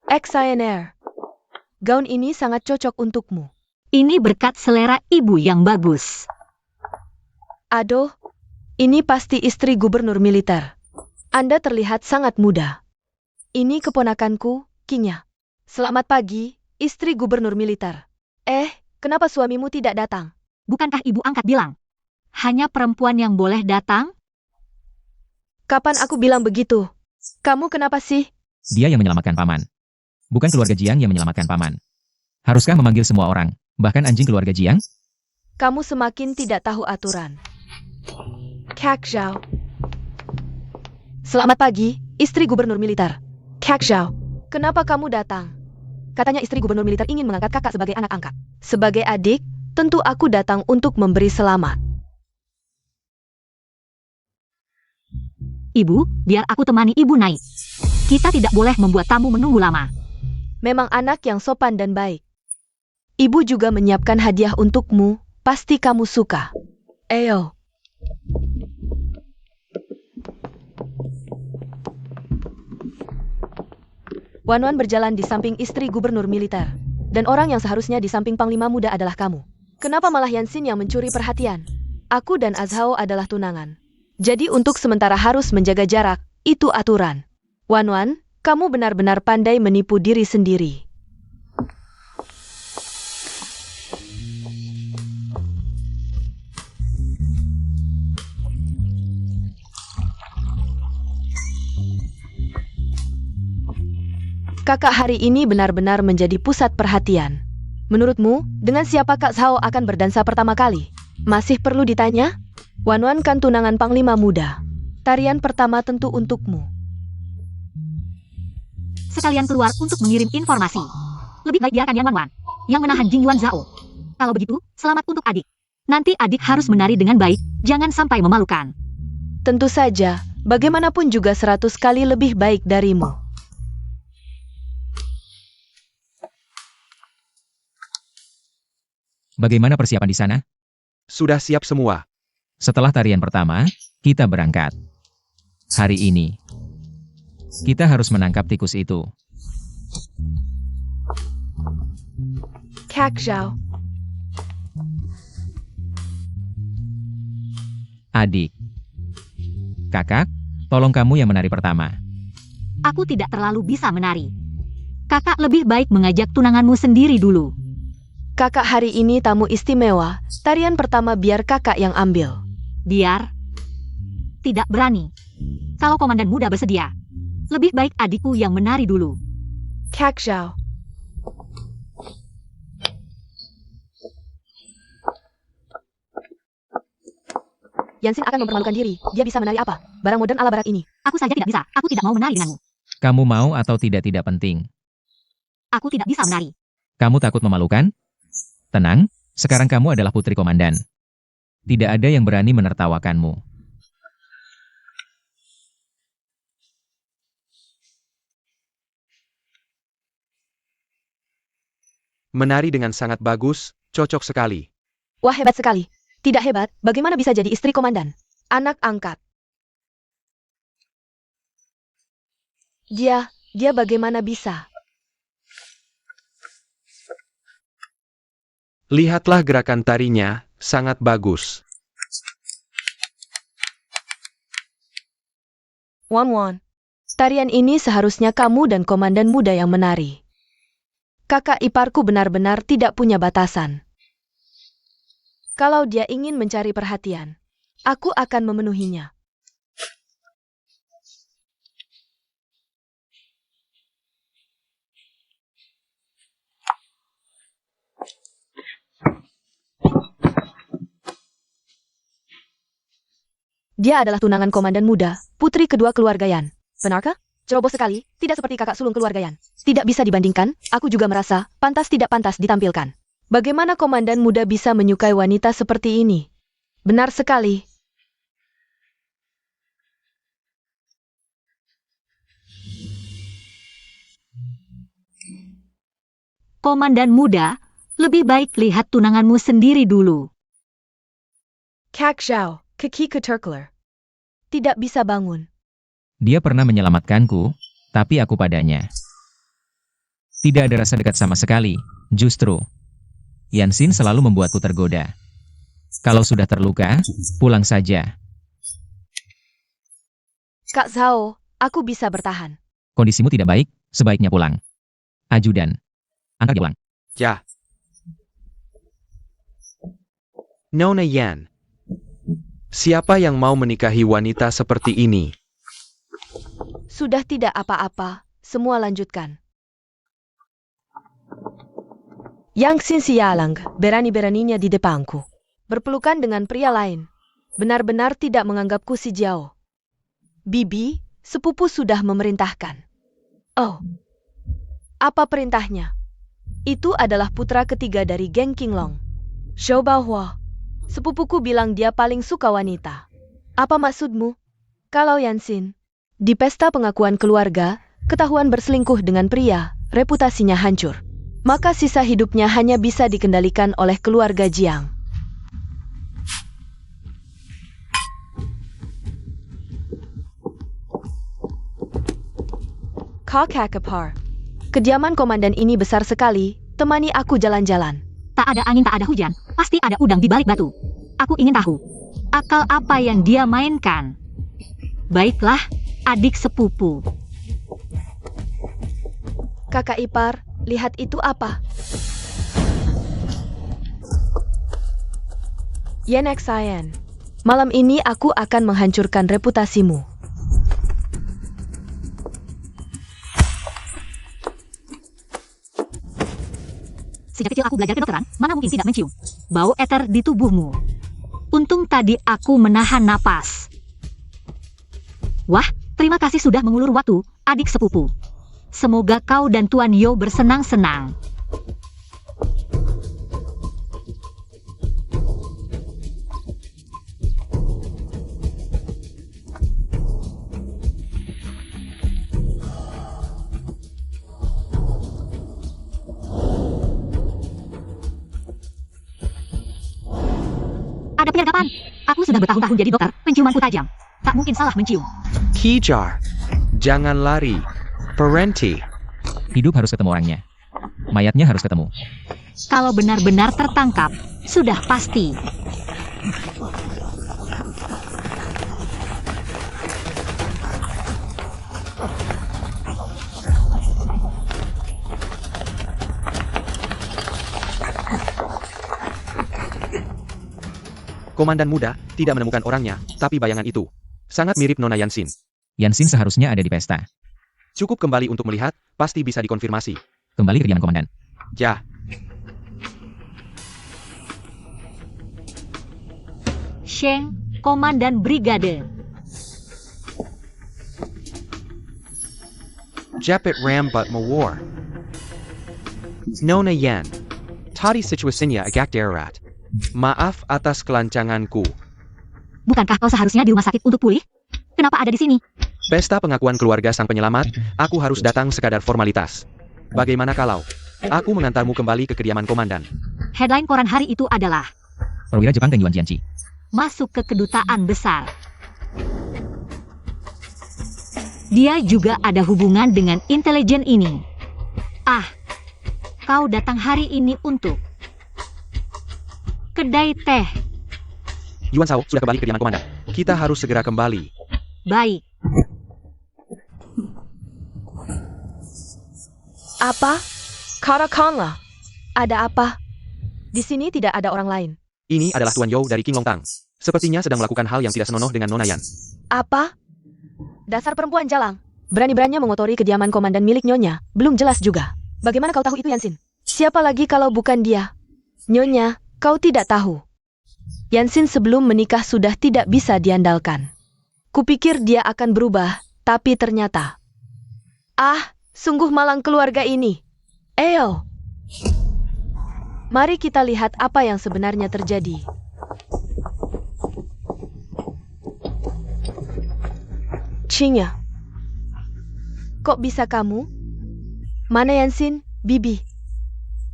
Xiner. Gaun ini sangat cocok untukmu. Ini berkat selera ibu yang bagus. Aduh, ini pasti istri gubernur militer. Anda terlihat sangat muda. Ini keponakanku, Kinya. Selamat pagi, istri gubernur militer. Kenapa suamimu tidak datang? Bukankah ibu angkat bilang? Hanya perempuan yang boleh datang? Kapan aku bilang begitu? Kamu kenapa sih? Dia yang menyelamatkan paman. Bukan keluarga Jiang yang menyelamatkan paman. Haruskah memanggil semua orang, bahkan anjing keluarga Jiang? Kamu semakin tidak tahu aturan. Kak Zhao. Selamat pagi, istri gubernur militer. Kak Zhao, kenapa kamu datang? Katanya istri gubernur militer ingin mengangkat kakak sebagai anak angkat. Sebagai adik, tentu aku datang untuk memberi selamat. Ibu, biar aku temani ibu naik. Kita tidak boleh membuat tamu menunggu lama. Memang anak yang sopan dan baik. Ibu juga menyiapkan hadiah untukmu, pasti kamu suka. Ayo. Wanwan berjalan di samping istri gubernur militer. Dan orang yang seharusnya di samping panglima muda adalah kamu. Kenapa malah Yansin yang mencuri perhatian? Aku dan Azhao adalah tunangan. Jadi untuk sementara harus menjaga jarak, itu aturan. Wanwan, kamu benar-benar pandai menipu diri sendiri. Kakak hari ini benar-benar menjadi pusat perhatian. Menurutmu, dengan siapa Kak Zhao akan berdansa pertama kali? Masih perlu ditanya? Wanwan kan tunangan panglima muda. Tarian pertama tentu untukmu. Sekalian keluar untuk mengirim informasi. Lebih baik biarkan Yang Wanwan yang menahan Jing Yuan Zhao. Kalau begitu, selamat untuk adik. Nanti adik harus menari dengan baik, jangan sampai memalukan. Tentu saja, bagaimanapun juga 100 kali lebih baik darimu. Bagaimana persiapan di sana? Sudah siap semua. Setelah tarian pertama, kita berangkat. Hari ini, kita harus menangkap tikus itu. Kak Zhao. Adik. Kakak, tolong kamu yang menari pertama. Aku tidak terlalu bisa menari. Kakak lebih baik mengajak tunanganmu sendiri dulu. Kakak hari ini tamu istimewa, tarian pertama biar kakak yang ambil. Biar. Tidak berani. Kalau komandan muda bersedia, lebih baik adikku yang menari dulu. Kak Zhao. Yansin akan mempermalukan diri. Dia bisa menari apa? Barang modern ala barat ini. Aku saja tidak bisa. Aku tidak mau menari denganmu. Kamu mau atau tidak penting. Aku tidak bisa menari. Kamu takut memalukan? Tenang, sekarang kamu adalah putri komandan. Tidak ada yang berani menertawakanmu. Menari dengan sangat bagus, cocok sekali. Wah, hebat sekali. Tidak hebat, bagaimana bisa jadi istri komandan? Anak angkat. Dia bagaimana bisa? Lihatlah gerakan tarinya, sangat bagus. Wan, tarian ini seharusnya kamu dan komandan muda yang menari. Kakak iparku benar-benar tidak punya batasan. Kalau dia ingin mencari perhatian, aku akan memenuhinya. Dia adalah tunangan komandan muda, putri kedua keluarga Yan. Benarkah? Ceroboh sekali, tidak seperti kakak sulung keluarga Yan. Tidak bisa dibandingkan, aku juga merasa, pantas tidak pantas ditampilkan. Bagaimana komandan muda bisa menyukai wanita seperti ini? Benar sekali. Komandan muda, lebih baik lihat tunanganmu sendiri dulu. Kak Zhao, kaki keterkeler. Tidak bisa bangun. Dia pernah menyelamatkanku, tapi aku padanya. Tidak ada rasa dekat sama sekali, justru. Yansin selalu membuatku tergoda. Kalau sudah terluka, pulang saja. Kak Zhao, aku bisa bertahan. Kondisimu tidak baik, sebaiknya pulang. Ajudan. Angkat dia pulang. Ya. Nona Yan. Siapa yang mau menikahi wanita seperti ini? Sudah tidak apa-apa, semua lanjutkan. Yang Xin sialang, berani-beraninya di depanku. Berpelukan dengan pria lain. Benar-benar tidak menganggapku si Jiao. Bibi, sepupu sudah memerintahkan. Oh, apa perintahnya? Itu adalah putra ketiga dari geng Qinglong. Shou Baohua. Sepupuku bilang dia paling suka wanita. Apa maksudmu? Kalau Yansin, di pesta pengakuan keluarga, ketahuan berselingkuh dengan pria, reputasinya hancur. Maka sisa hidupnya hanya bisa dikendalikan oleh keluarga Jiang. Kakak Kepar. Kediaman komandan ini besar sekali, temani aku jalan-jalan. Tak ada angin, tak ada hujan, pasti ada udang di balik batu. Aku ingin tahu, akal apa yang dia mainkan? Baiklah, adik sepupu. Kakak ipar, lihat itu apa? Yenek Sayan, malam ini aku akan menghancurkan reputasimu. Sejak kecil aku belajar kedokteran, mana mungkin tidak mencium bau eter di tubuhmu. Untung tadi aku menahan napas. Wah, terima kasih sudah mengulur waktu, adik sepupu. Semoga kau dan Tuan Yo bersenang-senang. Ada penyergapan. Aku sudah bertahun-tahun jadi dokter, penciumanku tajam. Tak mungkin salah mencium. Kijar. Jangan lari. Parenti. Hidup harus ketemu orangnya. Mayatnya harus ketemu. Kalau benar-benar tertangkap, sudah pasti. Komandan muda tidak menemukan orangnya, tapi bayangan itu sangat mirip Nona Yansin. Yansin seharusnya ada di pesta. Cukup kembali untuk melihat, pasti bisa dikonfirmasi. Kembali ke kediaman komandan. Ya. Sheng, Komandan Brigade. Japit Rambat Mawar. Nona Yan. Tadi situasinya agak darurat. Maaf atas kelancanganku. Bukankah kau seharusnya di rumah sakit untuk pulih? Kenapa ada di sini? Pesta pengakuan keluarga sang penyelamat, aku harus datang sekadar formalitas. Bagaimana kalau aku mengantarmu kembali ke kediaman komandan? Headline koran hari itu adalah perwira Jepang Teng Yuan Jianqi. Masuk ke kedutaan besar. Dia juga ada hubungan dengan intelijen ini. Ah, kau datang hari ini untuk kedai teh. Yuan Shao sudah kembali ke kediaman komandan. Kita harus segera kembali. Baik. Apa? Katakanlah. Ada apa? Di sini tidak ada orang lain. Ini adalah Tuan You dari King Long Tang. Sepertinya sedang melakukan hal yang tidak senonoh dengan Nona Yan. Apa? Dasar perempuan jalang. Berani-beraninya mengotori kediaman komandan milik Nyonya. Belum jelas juga. Bagaimana kau tahu itu, Yansin? Siapa lagi kalau bukan dia? Nyonya, kau tidak tahu. Yansin sebelum menikah sudah tidak bisa diandalkan. Kupikir dia akan berubah, tapi ternyata... Ah, sungguh malang keluarga ini. Eyo. Mari kita lihat apa yang sebenarnya terjadi. Qingya. Kok bisa kamu? Mana Yansin, Bibi?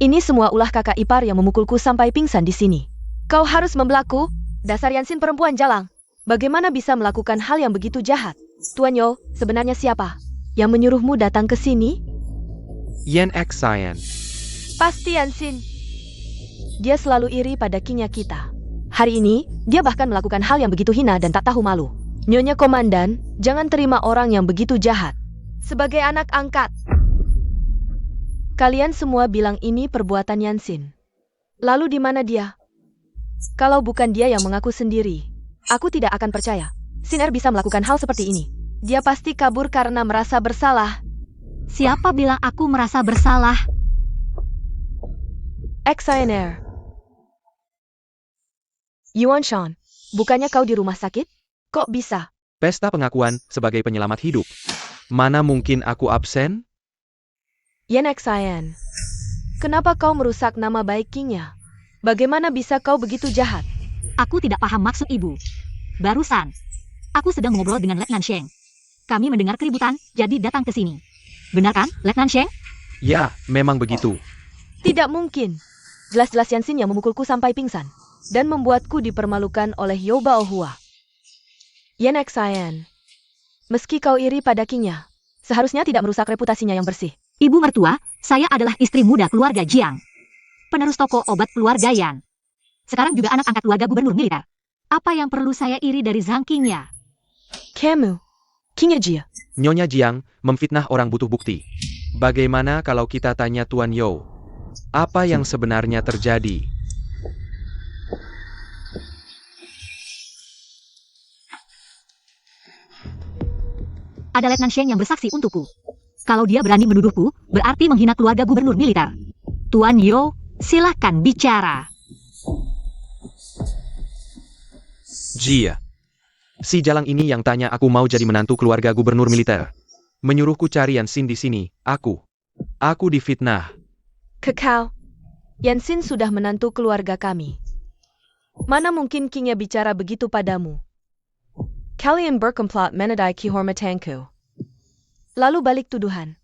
Ini semua ulah kakak ipar yang memukulku sampai pingsan di sini. Kau harus membelaku, dasar Yansin perempuan jalang. Bagaimana bisa melakukan hal yang begitu jahat? Tuan Yo, sebenarnya siapa yang menyuruhmu datang ke sini? Yan X Cyan. Pasti Yansin. Dia selalu iri pada kingnya kita. Hari ini, dia bahkan melakukan hal yang begitu hina dan tak tahu malu. Nyonya Komandan, jangan terima orang yang begitu jahat. Sebagai anak angkat, kalian semua bilang ini perbuatan Yansin. Lalu di mana dia? Kalau bukan dia yang mengaku sendiri, aku tidak akan percaya. Sin Er bisa melakukan hal seperti ini. Dia pasti kabur karena merasa bersalah. Siapa bilang aku merasa bersalah? Ex-Cyaner. Yuan Shan, bukannya kau di rumah sakit? Kok bisa? Pesta pengakuan sebagai penyelamat hidup. Mana mungkin aku absen? Yan Ex-Cyan. Kenapa kau merusak nama baik kingnya? Bagaimana bisa kau begitu jahat? Aku tidak paham maksud ibu. Barusan, aku sedang mengobrol dengan Letnan Sheng. Kami mendengar keributan, jadi datang ke sini. Benar kan, Letnan Sheng? Ya, memang begitu. Tidak mungkin. Jelas-jelas Yansin yang memukulku sampai pingsan. Dan membuatku dipermalukan oleh Yo Baohua. Yan Ex-Cyan. Meski kau iri pada kingnya, seharusnya tidak merusak reputasinya yang bersih. Ibu mertua, saya adalah istri muda keluarga Jiang. Penerus toko obat keluarga Yan. Sekarang juga anak angkat keluarga gubernur militer. Apa yang perlu saya iri dari Zhang Qingya? Kamu, kingnya Jia. Nyonya Jiang memfitnah orang butuh bukti. Bagaimana kalau kita tanya Tuan Yo? Apa yang sebenarnya terjadi? Ada Letnan Sheng yang bersaksi untukku. Kalau dia berani menuduhku, berarti menghina keluarga gubernur militer. Tuan Yo, silahkan bicara. Jia. Si jalang ini yang tanya aku mau jadi menantu keluarga gubernur militer. Menyuruhku cari Yansin di sini. Aku difitnah. Kekau, Yansin sudah menantu keluarga kami. Mana mungkin kingnya bicara begitu padamu? Kalian berkomplot menodai kehormatanku. Lalu balik tuduhan.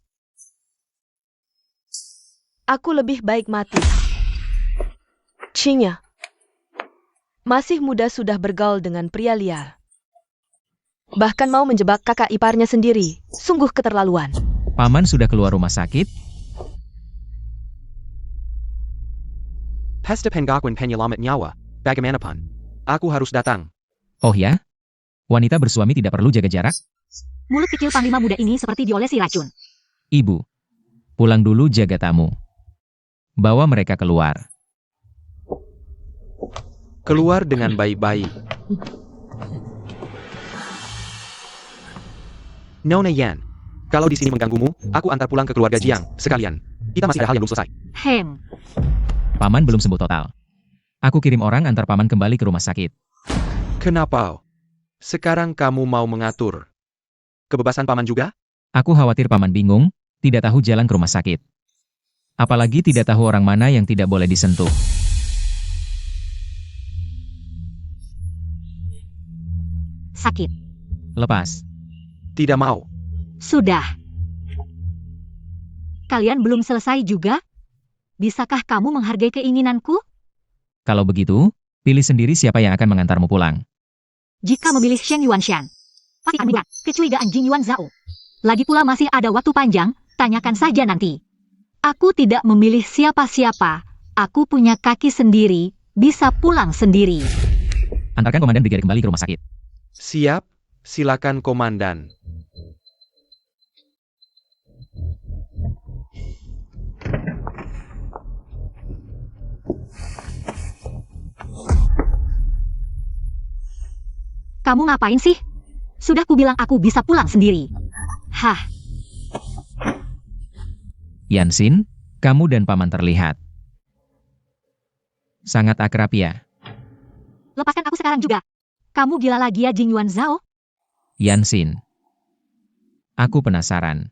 Aku lebih baik mati. Qingya. Masih muda sudah bergaul dengan pria liar. Bahkan mau menjebak kakak iparnya sendiri. Sungguh keterlaluan. Paman sudah keluar rumah sakit? Hasta pengakuan penyelamat nyawa. Bagaimanapun, aku harus datang. Oh ya? Wanita bersuami tidak perlu jaga jarak? Mulut kecil panglima muda ini seperti diolesi racun. Ibu, pulang dulu jaga tamu. Bawa mereka keluar. Keluar dengan baik-baik. Nona Yan, kalau di sini mengganggumu, aku antar pulang ke keluarga Jiang, sekalian. Kita masih ada hal yang belum selesai. Hem, Paman belum sembuh total. Aku kirim orang antar paman kembali ke rumah sakit. Kenapa? Sekarang kamu mau mengatur kebebasan paman juga? Aku khawatir paman bingung, tidak tahu jalan ke rumah sakit. Apalagi tidak tahu orang mana yang tidak boleh disentuh. sakit. Lepas. Tidak mau. Sudah. Kalian belum selesai juga? Bisakah kamu menghargai keinginanku? Kalau begitu, Pilih sendiri siapa yang akan mengantarmu pulang. Jika memilih Sheng Yuanshan, pasti akan melihat kecurigaan Jing Yuan Zhao. Lagi pula masih ada waktu panjang, tanyakan saja nanti. Aku tidak memilih siapa-siapa. Aku punya kaki sendiri, bisa pulang sendiri. Antarkan Komandan Brigade kembali ke rumah sakit. Siap, silakan Komandan. Kamu ngapain sih? Sudah kubilang aku bisa pulang sendiri. Hah, Yansin, kamu dan Paman terlihat sangat akrab ya. lepaskan aku sekarang juga. Kamu gila lagi ya Jing Yuan Zhao? Yansin, aku penasaran.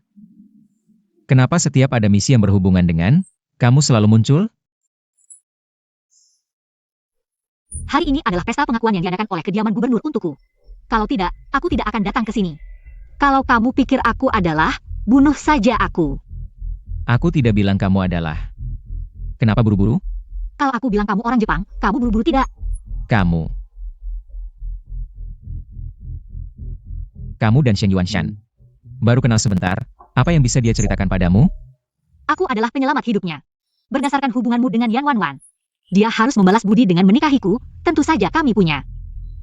Kenapa setiap ada misi yang berhubungan dengan kamu selalu muncul? Hari ini adalah pesta pengakuan yang diadakan oleh kediaman gubernur untukku. Kalau tidak, aku tidak akan datang ke sini. Kalau kamu pikir aku adalah, bunuh saja aku. Aku tidak bilang kamu adalah. Kenapa buru-buru? Kalau aku bilang kamu orang Jepang, kamu buru-buru tidak. Kamu dan Sheng Yuanshan. Baru kenal sebentar, apa yang bisa dia ceritakan padamu? Aku adalah penyelamat hidupnya. Berdasarkan hubunganmu dengan Yan Wanwan, dia harus membalas budi dengan menikahiku, tentu saja kami punya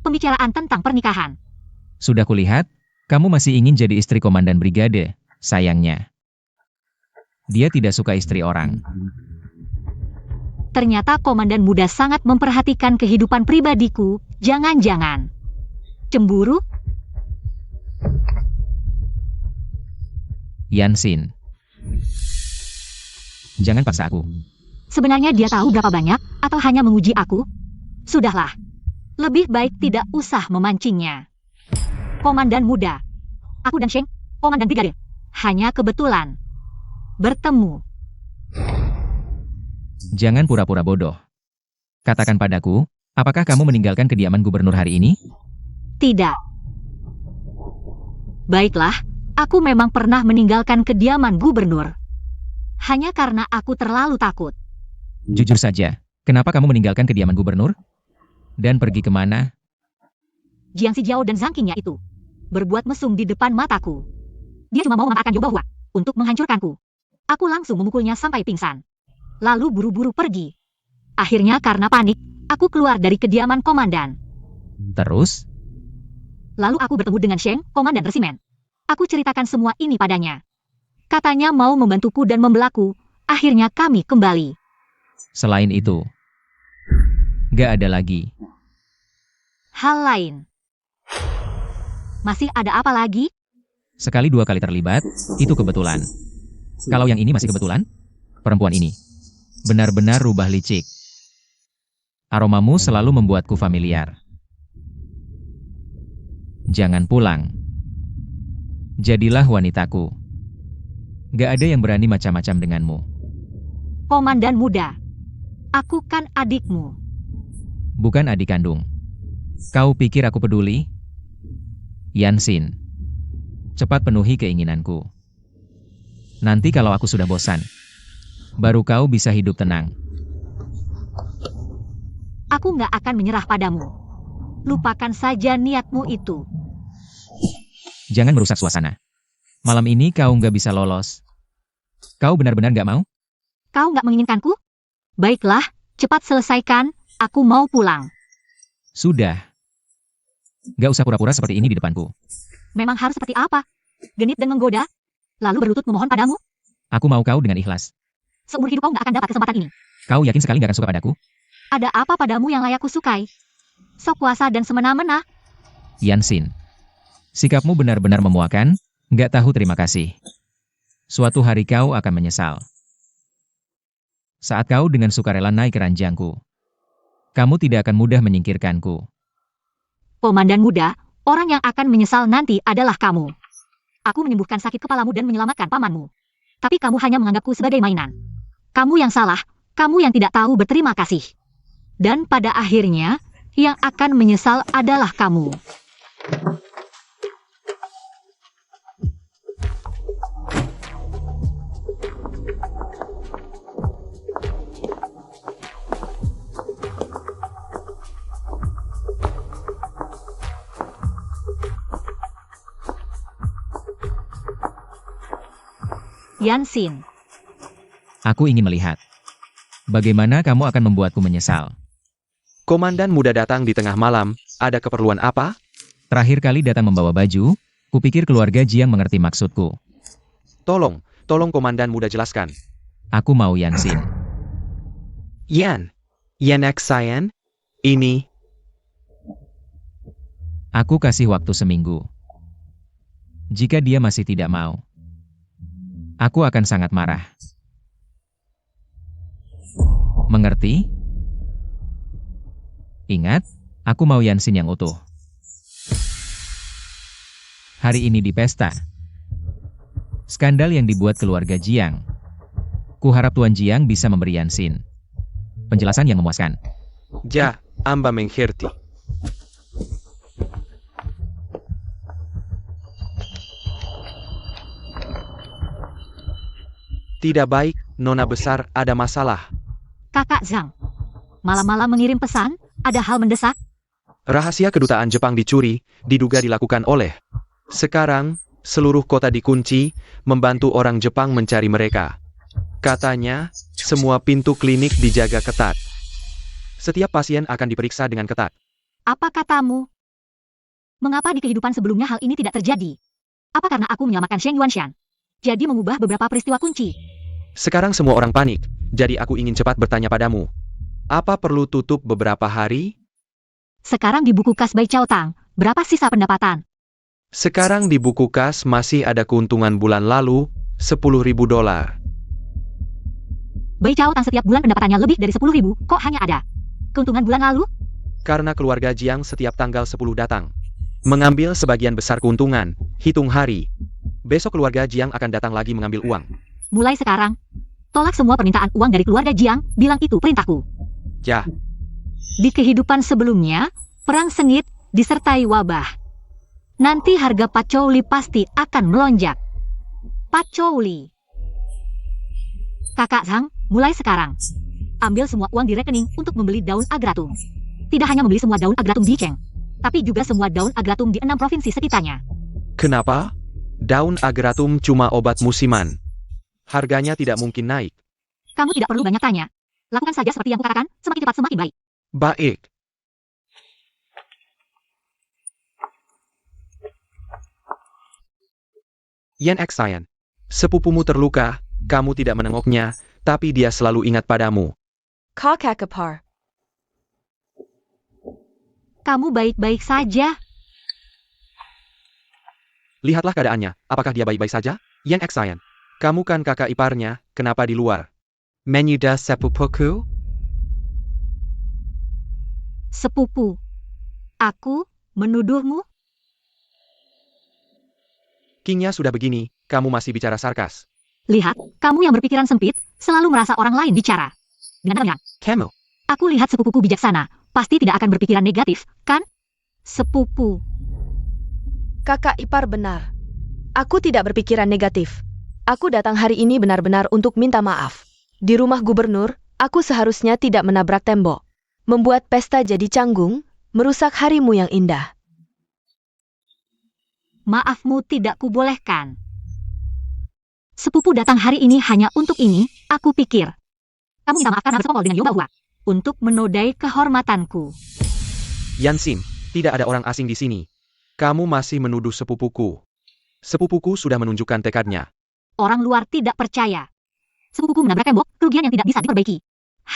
pembicaraan tentang pernikahan. Sudah kulihat, kamu masih ingin jadi istri komandan brigade, sayangnya. Dia tidak suka istri orang. Ternyata komandan muda sangat memperhatikan kehidupan pribadiku, jangan-jangan cemburu? Yansin, jangan paksa aku. Sebenarnya dia tahu berapa banyak, atau hanya menguji aku? Sudahlah, lebih baik tidak usah memancingnya. Komandan muda, aku dan Sheng, komandan brigade, hanya kebetulan bertemu. Jangan pura-pura bodoh. Katakan padaku, apakah kamu meninggalkan kediaman gubernur hari ini? Tidak. Baiklah, aku memang pernah meninggalkan kediaman gubernur. Hanya karena aku terlalu takut. Jujur saja, kenapa kamu meninggalkan kediaman gubernur? Dan pergi kemana? Jiang Zijiao dan Zhang Qingya itu berbuat mesum di depan mataku. Dia cuma mau memanfaatkan Yoba Hua untuk menghancurkanku. Aku langsung memukulnya sampai pingsan. Lalu buru-buru pergi. Akhirnya karena panik, aku keluar dari kediaman komandan. Terus? Lalu aku bertemu dengan Sheng, komandan resimen. Aku ceritakan semua ini padanya. Katanya mau membantuku dan membelaku. Akhirnya kami kembali. Selain itu, gak ada lagi. Hal lain. Masih ada apa lagi? Sekali dua kali terlibat, itu kebetulan. Kalau yang ini masih kebetulan, perempuan ini benar-benar rubah licik. Aromamu selalu membuatku familiar. Jangan pulang. Jadilah wanitaku. Gak ada yang berani macam-macam denganmu. Komandan muda, aku kan adikmu. Bukan adik kandung. Kau pikir aku peduli? Yansin, cepat penuhi keinginanku. Nanti kalau aku sudah bosan, baru kau bisa hidup tenang. Aku nggak akan menyerah padamu. Lupakan saja niatmu itu. Jangan merusak suasana. Malam ini kau nggak bisa lolos. Kau benar-benar nggak mau? Kau nggak menginginkanku? Baiklah, cepat selesaikan. Aku mau pulang. Sudah. Nggak usah pura-pura seperti ini di depanku. Memang harus seperti apa? Genit dan menggoda? Lalu berlutut memohon padamu? Aku mau kau dengan ikhlas. Seumur hidup kau nggak akan dapat kesempatan ini. Kau yakin sekali nggak akan suka padaku? Ada apa padamu yang layak kusukai? Sok kuasa dan semena-mena. Yansin, sikapmu benar-benar memuakan, nggak tahu terima kasih. Suatu hari kau akan menyesal. Saat kau dengan sukarela naik ke ranjangku, kamu tidak akan mudah menyingkirkanku. Komandan muda, orang yang akan menyesal nanti adalah kamu. Aku menyembuhkan sakit kepalamu dan menyelamatkan pamanmu. Tapi kamu hanya menganggapku sebagai mainan. Kamu yang salah, kamu yang tidak tahu berterima kasih. Dan pada akhirnya, yang akan menyesal adalah kamu. Yansin, Aku ingin melihat. Bagaimana kamu akan membuatku menyesal? Komandan muda datang di tengah malam, ada keperluan apa? Terakhir kali datang membawa baju, kupikir keluarga Jiang mengerti maksudku. Tolong Komandan muda jelaskan. Aku mau Yansin. Yan Xian, ini. Aku kasih waktu seminggu. Jika dia masih tidak mau, aku akan sangat marah. Mengerti? Ingat, aku mau Yansin yang utuh. Hari ini di pesta. Skandal yang dibuat keluarga Jiang. Kuharap Tuan Jiang bisa memberi Yansin penjelasan yang memuaskan. Ja, Amba mengerti. Tidak baik, Nona besar, ada masalah. Kakak Zhang. Malam-malam mengirim pesan, ada hal mendesak? Rahasia kedutaan Jepang dicuri, diduga dilakukan oleh. Sekarang, seluruh kota dikunci, membantu orang Jepang mencari mereka. Katanya, semua pintu klinik dijaga ketat. Setiap pasien akan diperiksa dengan ketat. Apa katamu? Mengapa di kehidupan sebelumnya hal ini tidak terjadi? Apa karena aku menyelamatkan Sheng Yuanshan? Jadi mengubah beberapa peristiwa kunci. Sekarang semua orang panik, jadi aku ingin cepat bertanya padamu. Apa perlu tutup beberapa hari? Sekarang di buku kas Bai Chao Tang, berapa sisa pendapatan? Sekarang di buku kas masih ada keuntungan bulan lalu, $10.000. Bai Chao Tang setiap bulan pendapatannya lebih dari 10.000, kok hanya ada keuntungan bulan lalu? Karena keluarga Jiang setiap tanggal 10 datang. Mengambil sebagian besar keuntungan, hitung hari. Besok keluarga Jiang akan datang lagi mengambil uang. Mulai sekarang, tolak semua permintaan uang dari keluarga Jiang, bilang itu perintahku. Ja, Di kehidupan sebelumnya, perang sengit disertai wabah. Nanti harga pacouli pasti akan melonjak. Pacouli. Kakak Zhang, mulai sekarang. Ambil semua uang di rekening untuk membeli daun agratum. Tidak hanya membeli semua daun agratum di Cheng, tapi juga semua daun agratum di 6 provinsi sekitarnya. kenapa? Daun agratum cuma obat musiman. Harganya tidak mungkin naik. Kamu tidak perlu banyak tanya. Lakukan saja seperti yang kukatakan, semakin cepat semakin baik. Baik. Yan Xian, sepupumu terluka, kamu tidak menengoknya, tapi dia selalu ingat padamu. Kakakapar. Kamu baik-baik saja. Lihatlah keadaannya, apakah dia baik-baik saja? Yan Xian, kamu kan kakak iparnya, kenapa di luar? Menyudah sepupuku? Sepupu. Aku menuduhmu? Kingnya sudah begini, kamu masih bicara sarkas. Lihat, kamu yang berpikiran sempit, selalu merasa orang lain bicara. Dengan tenang. Kamu, Aku lihat sepupuku bijaksana, pasti tidak akan berpikiran negatif, kan? Sepupu. Kakak ipar benar. Aku tidak berpikiran negatif. Aku datang hari ini benar-benar untuk minta maaf. Di rumah gubernur, aku seharusnya tidak menabrak tembok. Membuat pesta jadi canggung, merusak harimu yang indah. Maafmu tidak kubolehkan. Sepupu datang hari ini hanya untuk ini, aku pikir. Kamu minta maaf karena bersekongkol dengan Yobahua. Untuk menodai kehormatanku. Yansin, tidak ada orang asing di sini. Kamu masih menuduh sepupuku. Sepupuku sudah menunjukkan tekadnya. Orang luar tidak percaya. Sepupuku menabrak tembok, kerugian yang tidak bisa diperbaiki.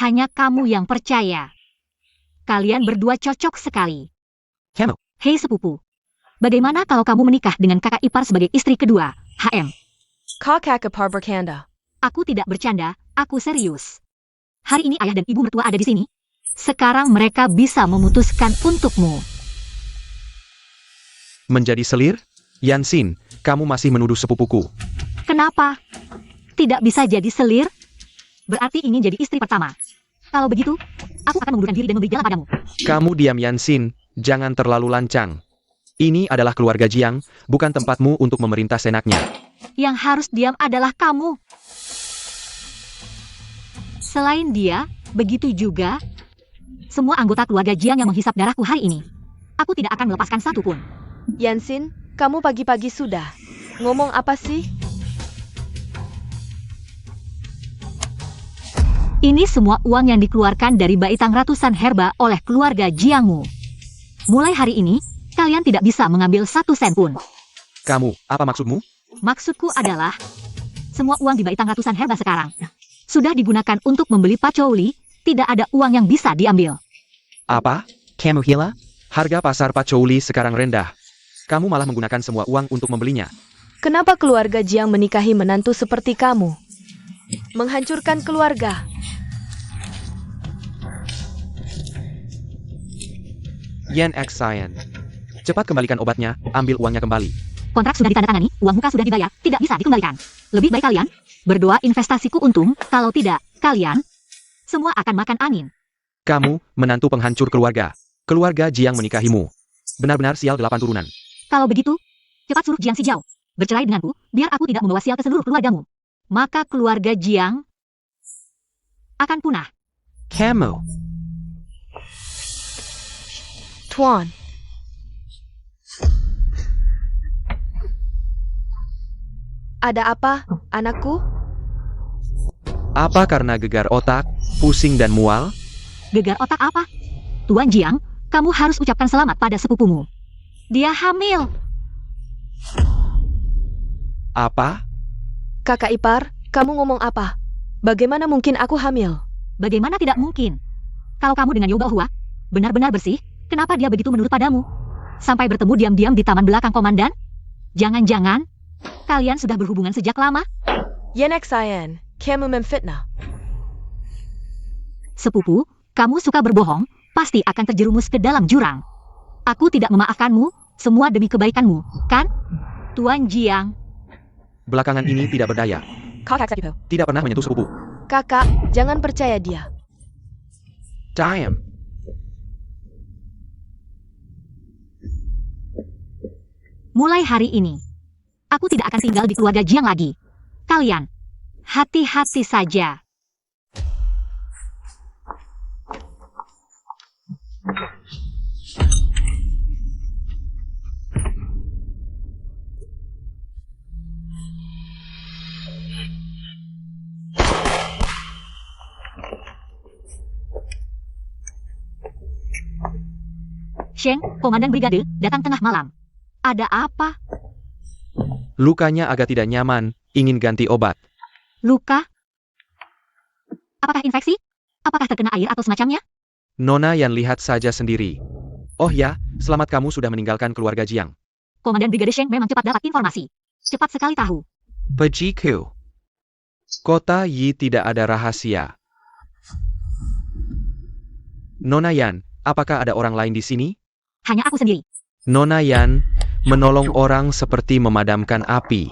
Hanya kamu yang percaya. Kalian berdua cocok sekali. Kamu, Hei sepupu. Bagaimana kalau kamu menikah dengan kakak ipar sebagai istri kedua, HM? Kakakapar bercanda. Aku tidak bercanda, aku serius. Hari ini ayah dan ibu mertua ada di sini. Sekarang mereka bisa memutuskan untukmu. menjadi selir? Yansin, kamu masih menuduh sepupuku. Kenapa? Tidak bisa jadi selir? Berarti ingin jadi istri pertama. Kalau begitu, aku akan mengundurkan diri dan memberi jalan padamu. Kamu diam Yansin, jangan terlalu lancang. Ini adalah keluarga Jiang, bukan tempatmu untuk memerintah senaknya. Yang harus diam adalah kamu. Selain dia, begitu juga semua anggota keluarga Jiang yang menghisap darahku hari ini. Aku tidak akan melepaskan satu pun. Yansin, kamu pagi-pagi sudah. Ngomong apa sih? Ini semua uang yang dikeluarkan dari baitang ratusan herba oleh keluarga Jiangmu. Mulai hari ini, kalian tidak bisa mengambil 1 sen pun. Kamu, apa maksudmu? Maksudku adalah, semua uang di baitang ratusan herba sekarang sudah digunakan untuk membeli pacouli, tidak ada uang yang bisa diambil. Apa? Kamu gila? Harga pasar pacouli sekarang rendah. Kamu malah menggunakan semua uang untuk membelinya. Kenapa keluarga Jiang menikahi menantu seperti kamu? Menghancurkan keluarga. Yan X Cyan. Cepat kembalikan obatnya, ambil uangnya kembali. Kontrak sudah ditandatangani, uang muka sudah dibayar, tidak bisa dikembalikan. Lebih baik kalian berdoa investasiku untung, kalau tidak, kalian semua akan makan angin. Kamu, menantu penghancur keluarga. Keluarga Jiang menikahimu. Benar-benar sial 8 turunan. Kalau begitu, cepat suruh Jiang Xijiao bercerai denganku, biar aku tidak membawa sial ke seluruh keluargamu. Maka keluarga Jiang akan punah. Kamu. Tuan. Ada apa, anakku? Apa karena gegar otak, pusing dan mual? Gegar otak apa? Tuan Jiang, kamu harus ucapkan selamat pada sepupumu. Dia hamil. Apa? Kakak ipar, kamu ngomong apa? Bagaimana mungkin aku hamil? Bagaimana tidak mungkin? Kalau kamu dengan Yoba Hua benar-benar bersih, kenapa dia begitu menurut padamu? Sampai bertemu diam-diam di taman belakang komandan? Jangan-jangan kalian sudah berhubungan sejak lama? Yenek Sayan, kamu memfitnah. Sepupu, kamu suka berbohong, pasti akan terjerumus ke dalam jurang. Aku tidak memaafkanmu, semua demi kebaikanmu, kan? Tuan Jiang. Belakangan ini tidak berdaya. Tidak pernah menyentuh sepupu. Kakak, jangan percaya dia. Time. Mulai hari ini, aku tidak akan tinggal di keluarga Jiang lagi. Kalian, hati-hati saja. Sheng, komandan brigade, datang tengah malam. Ada apa? Lukanya agak tidak nyaman, ingin ganti obat. Luka? Apakah infeksi? Apakah terkena air atau semacamnya? Nona Yan lihat saja sendiri. Oh ya, selamat kamu sudah meninggalkan keluarga Jiang. Komandan brigade Sheng memang cepat dapat informasi. Cepat sekali tahu. Pejiku. Kota Yi tidak ada rahasia. Nona Yan, apakah ada orang lain di sini? Hanya aku sendiri. Nona Yan, menolong orang seperti memadamkan api.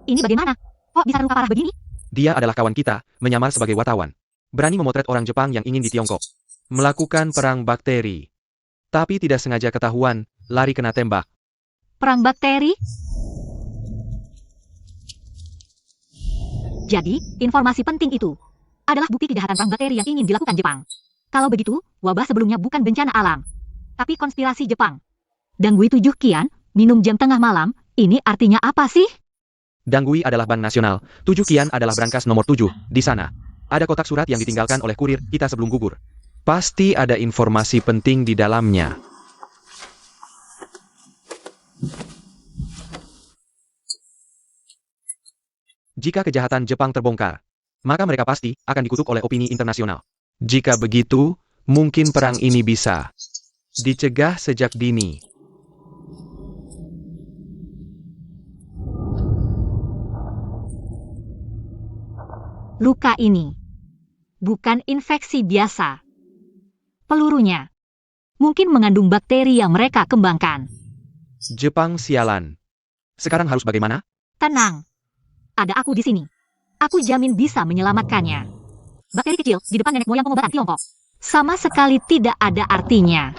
Ini bagaimana? Kok bisa luka parah begini? Dia adalah kawan kita, menyamar sebagai wartawan. Berani memotret orang Jepang yang ingin di Tiongkok. Melakukan perang bakteri. Tapi tidak sengaja ketahuan, lari kena tembak. Perang bakteri? Jadi, informasi penting itu adalah bukti kejahatan perang bakteri yang ingin dilakukan Jepang. Kalau begitu, wabah sebelumnya bukan bencana alam, tapi konspirasi Jepang. Dangui 7 kian, minum jam tengah malam, ini artinya apa sih? Dangui adalah bank nasional, 7 kian adalah brankas nomor 7, di sana. Ada kotak surat yang ditinggalkan oleh kurir kita sebelum gugur. Pasti ada informasi penting di dalamnya. Jika kejahatan Jepang terbongkar, maka mereka pasti akan dikutuk oleh opini internasional. Jika begitu, mungkin perang ini bisa dicegah sejak dini. Luka ini bukan infeksi biasa. Pelurunya mungkin mengandung bakteri yang mereka kembangkan. Jepang sialan. Sekarang harus bagaimana? Tenang. Ada aku di sini. Aku jamin bisa menyelamatkannya. Bakteri kecil di depan nenek moyang pengobatan Tiongkok sama sekali tidak ada artinya.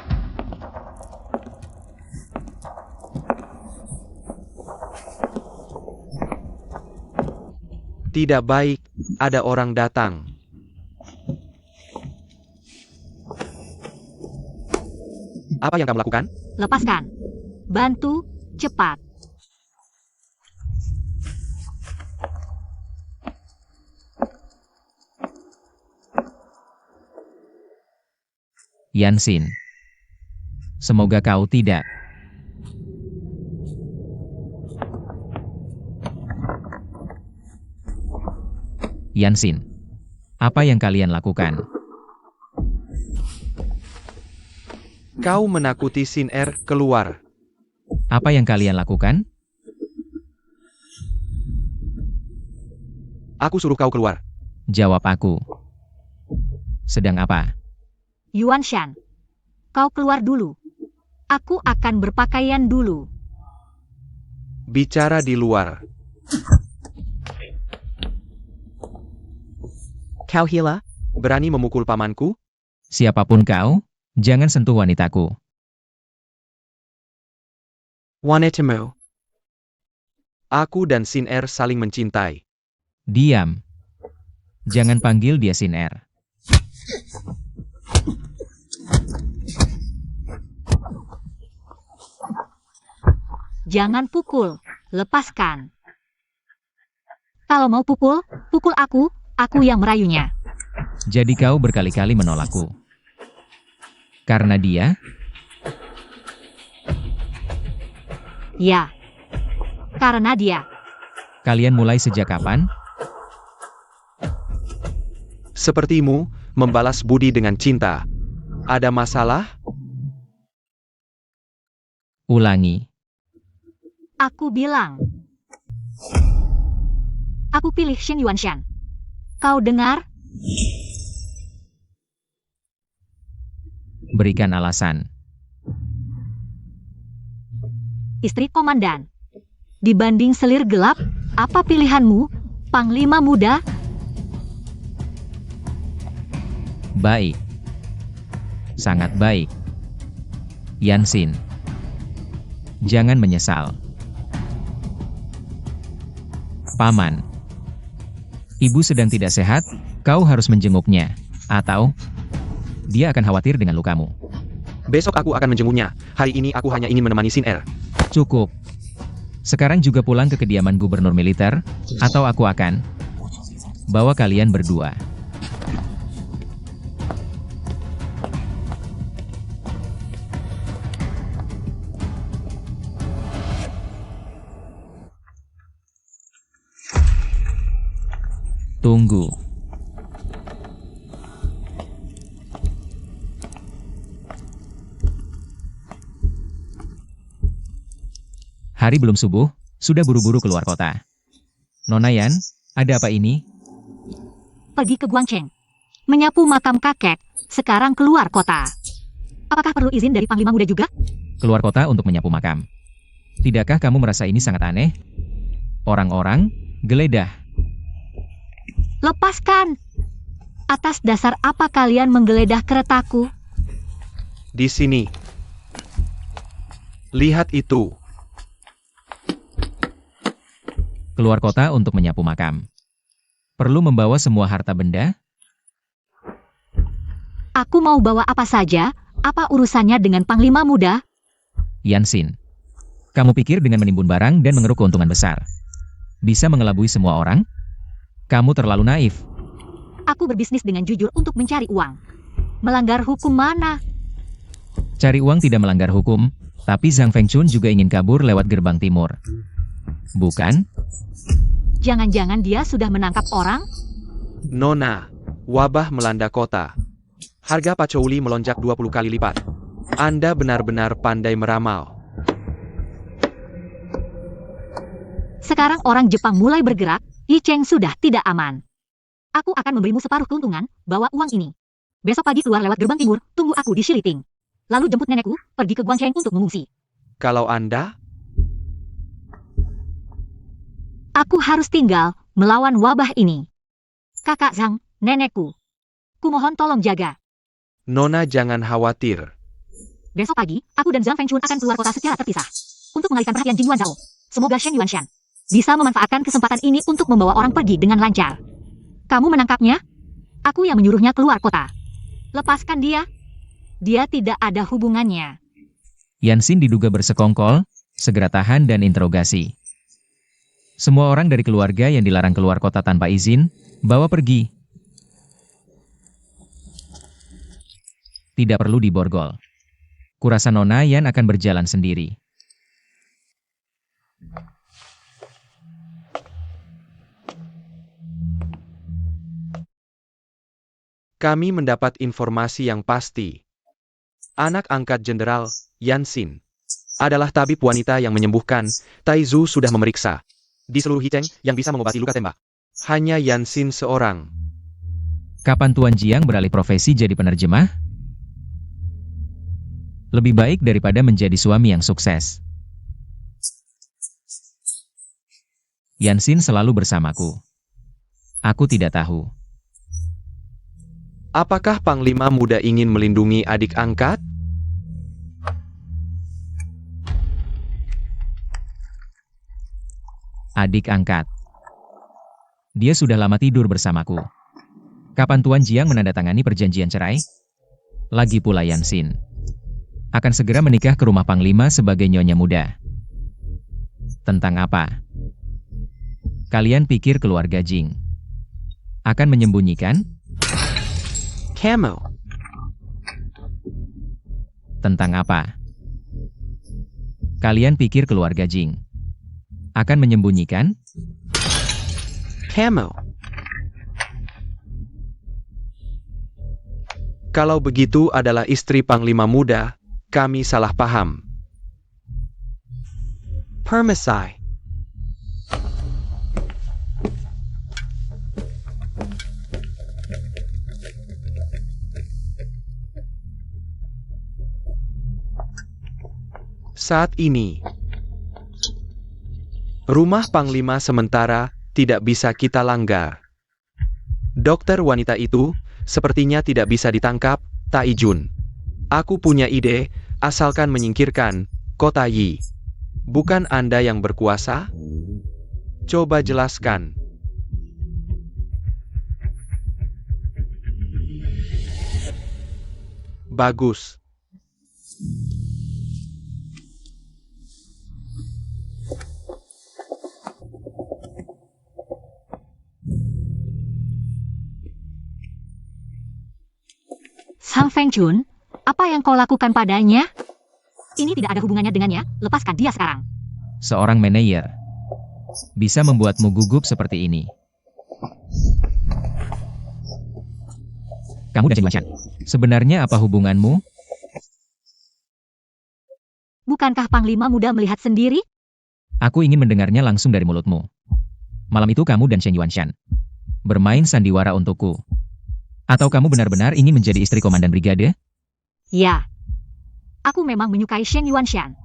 Tidak baik, ada orang datang. Apa yang kamu lakukan? Lepaskan. Bantu, cepat. Yansin. Semoga kau tidak. Yansin. Apa yang kalian lakukan? Kau menakuti Sin Er keluar. Apa yang kalian lakukan? Aku suruh kau keluar. Jawab aku. Sedang apa? Yuan Shan, kau keluar dulu. Aku akan berpakaian dulu. Bicara di luar. Kau gila? Berani memukul pamanku? Siapapun kau, jangan sentuh wanitaku. Wanitamu. Aku dan Sin Er saling mencintai. Diam. Jangan panggil dia Sin Er. Jangan pukul, lepaskan. Kalau mau pukul, pukul aku yang merayunya. Jadi kau berkali-kali menolakku. Karena dia? Ya, karena dia. Kalian mulai sejak kapan? Sepertimu, membalas budi dengan cinta. Ada masalah? Ulangi. Aku bilang. Aku pilih Shen Yuanshan. Kau dengar? Berikan alasan. Istri komandan. Dibanding selir gelap, apa pilihanmu, Panglima Muda? Baik. Sangat baik. Yansin. Jangan menyesal. Paman. Ibu sedang tidak sehat, kau harus menjenguknya. Atau, dia akan khawatir dengan lukamu. Besok aku akan menjenguknya. Hari ini aku hanya ingin menemani Sin Er. Cukup. Sekarang juga pulang ke kediaman gubernur militer, atau aku akan bawa kalian berdua. Tunggu. Hari belum subuh, sudah buru-buru keluar kota. Nona Yan, ada apa ini? Pergi ke Guangcheng. Menyapu makam kakek, sekarang keluar kota. Apakah perlu izin dari Panglima Muda juga? Keluar kota untuk menyapu makam. Tidakkah kamu merasa ini sangat aneh? Orang-orang, geledah. Lepaskan! Atas dasar apa kalian menggeledah keretaku? Di sini. Lihat itu. Keluar kota untuk menyapu makam. Perlu membawa semua harta benda? Aku mau bawa apa saja, apa urusannya dengan Panglima Muda? Yansin. Kamu pikir dengan menimbun barang dan mengeruk keuntungan besar, bisa mengelabui semua orang? Kamu terlalu naif. Aku berbisnis dengan jujur untuk mencari uang. Melanggar hukum mana? Cari uang tidak melanggar hukum, tapi Zhang Fengchun juga ingin kabur lewat gerbang timur. Bukan? Jangan-jangan dia sudah menangkap orang? Nona, wabah melanda kota. Harga pacouli melonjak 20 kali lipat. Anda benar-benar pandai meramal. Sekarang orang Jepang mulai bergerak, Yi Cheng sudah tidak aman. Aku akan memberimu separuh keuntungan, bawa uang ini. Besok pagi keluar lewat gerbang timur, tunggu aku di Shiliting. Lalu jemput nenekku, pergi ke Guangcheng untuk mengungsi. Kalau Anda, Aku harus tinggal, melawan wabah ini. Kakak Zhang, nenekku. Kumohon tolong jaga. Nona jangan khawatir. Besok pagi, aku dan Zhang Fengchun akan keluar kota secara terpisah. Untuk mengalihkan perhatian Jin Yuan Zhao. Semoga Shen Yuanshan bisa memanfaatkan kesempatan ini untuk membawa orang pergi dengan lancar. Kamu menangkapnya? Aku yang menyuruhnya keluar kota. Lepaskan dia. Dia tidak ada hubungannya. Yansin diduga bersekongkol, segera tahan dan interogasi. Semua orang dari keluarga yang dilarang keluar kota tanpa izin, bawa pergi. Tidak perlu diborgol. Kurasa Nona Yan akan berjalan sendiri. Kami mendapat informasi yang pasti. Anak angkat Jenderal, Yansin, adalah tabib wanita yang menyembuhkan. Taizu sudah memeriksa. Di seluruh Hicheng yang bisa mengobati luka tembak. Hanya Yansin seorang. Kapan Tuan Jiang beralih profesi jadi penerjemah? Lebih baik daripada menjadi suami yang sukses. Yansin selalu bersamaku. Aku tidak tahu. Apakah Panglima Muda ingin melindungi adik angkat? Adik angkat. Dia sudah lama tidur bersamaku. Kapan Tuan Jiang menandatangani perjanjian cerai? Lagi pula Yansin akan segera menikah ke rumah Panglima sebagai nyonya muda. Tentang apa? Kalian pikir keluarga Jing akan menyembunyikan? Camo. Tentang apa? Kalian pikir keluarga Jing akan menyembunyikan? Camo. Kalau begitu adalah istri Panglima Muda, kami salah paham. Permasai. Saat ini, rumah Panglima sementara tidak bisa kita langgar. Dokter wanita itu sepertinya tidak bisa ditangkap, Taijun. Aku punya ide, asalkan menyingkirkan Kota Yi. Bukan Anda yang berkuasa? Coba jelaskan. Bagus. Sang Fengchun, apa yang kau lakukan padanya? Ini tidak ada hubungannya dengannya, lepaskan dia sekarang. Seorang manajer bisa membuatmu gugup seperti ini. Kamu dan Chen Yuanshan, sebenarnya apa hubunganmu? Bukankah Panglima Muda melihat sendiri? Aku ingin mendengarnya langsung dari mulutmu. Malam itu kamu dan Chen Yuanshan bermain sandiwara untukku. Atau kamu benar-benar ingin menjadi istri komandan brigade? Ya. Aku memang menyukai Shen Yuanshan.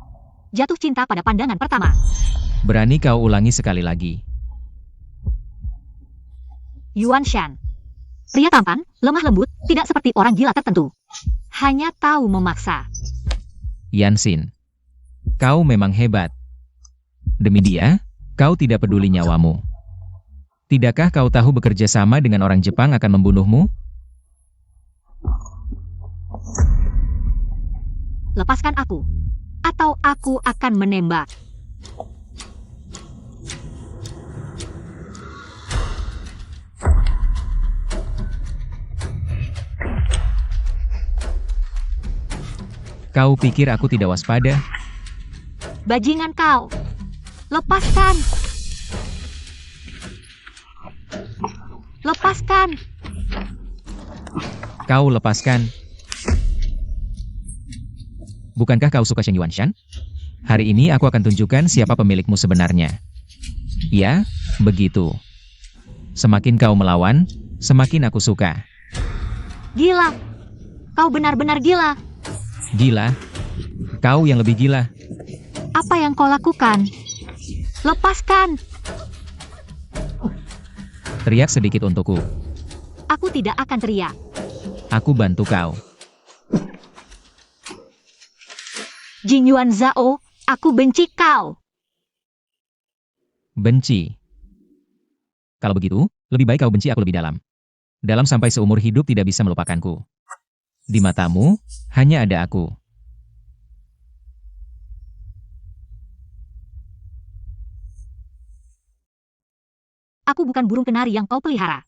Jatuh cinta pada pandangan pertama. Berani kau ulangi sekali lagi. Yuanshan. Pria tampan, lemah lembut, tidak seperti orang gila tertentu. Hanya tahu memaksa. Yansin, kau memang hebat. Demi dia, kau tidak peduli nyawamu. Tidakkah kau tahu bekerja sama dengan orang Jepang akan membunuhmu? Lepaskan aku, atau aku akan menembak. Kau pikir aku tidak waspada? Bajingan kau. Lepaskan. Lepaskan. Kau lepaskan. Bukankah kau suka Shen Yuanshan? Hari ini aku akan tunjukkan siapa pemilikmu sebenarnya. Ya, begitu. Semakin kau melawan, semakin aku suka. Gila. Kau benar-benar gila. Gila? Kau yang lebih gila. Apa yang kau lakukan? Lepaskan. Teriak sedikit untukku. Aku tidak akan teriak. Aku bantu kau. Jing Yuan Zhao, aku benci kau. Benci. Kalau begitu, lebih baik kau benci aku lebih dalam. Dalam sampai seumur hidup tidak bisa melupakanku. Di matamu, hanya ada aku. Aku bukan burung kenari yang kau pelihara.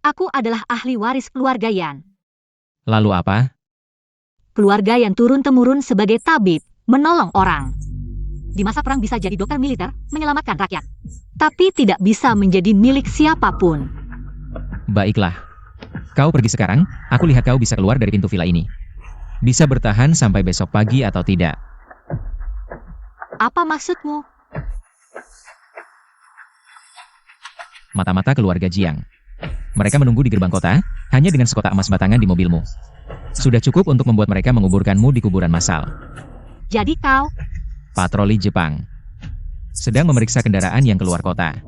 Aku adalah ahli waris keluarga Yan. Lalu apa? Keluarga yang turun-temurun sebagai tabib, menolong orang. Di masa perang bisa jadi dokter militer, menyelamatkan rakyat. Tapi tidak bisa menjadi milik siapapun. Baiklah. Kau pergi sekarang, aku lihat kau bisa keluar dari pintu villa ini. Bisa bertahan sampai besok pagi atau tidak. Apa maksudmu? Mata-mata keluarga Jiang. Mereka menunggu di gerbang kota, hanya dengan sekotak emas batangan di mobilmu. Sudah cukup untuk membuat mereka menguburkanmu di kuburan massal. Jadi kau, Patroli Jepang sedang memeriksa kendaraan yang keluar kota.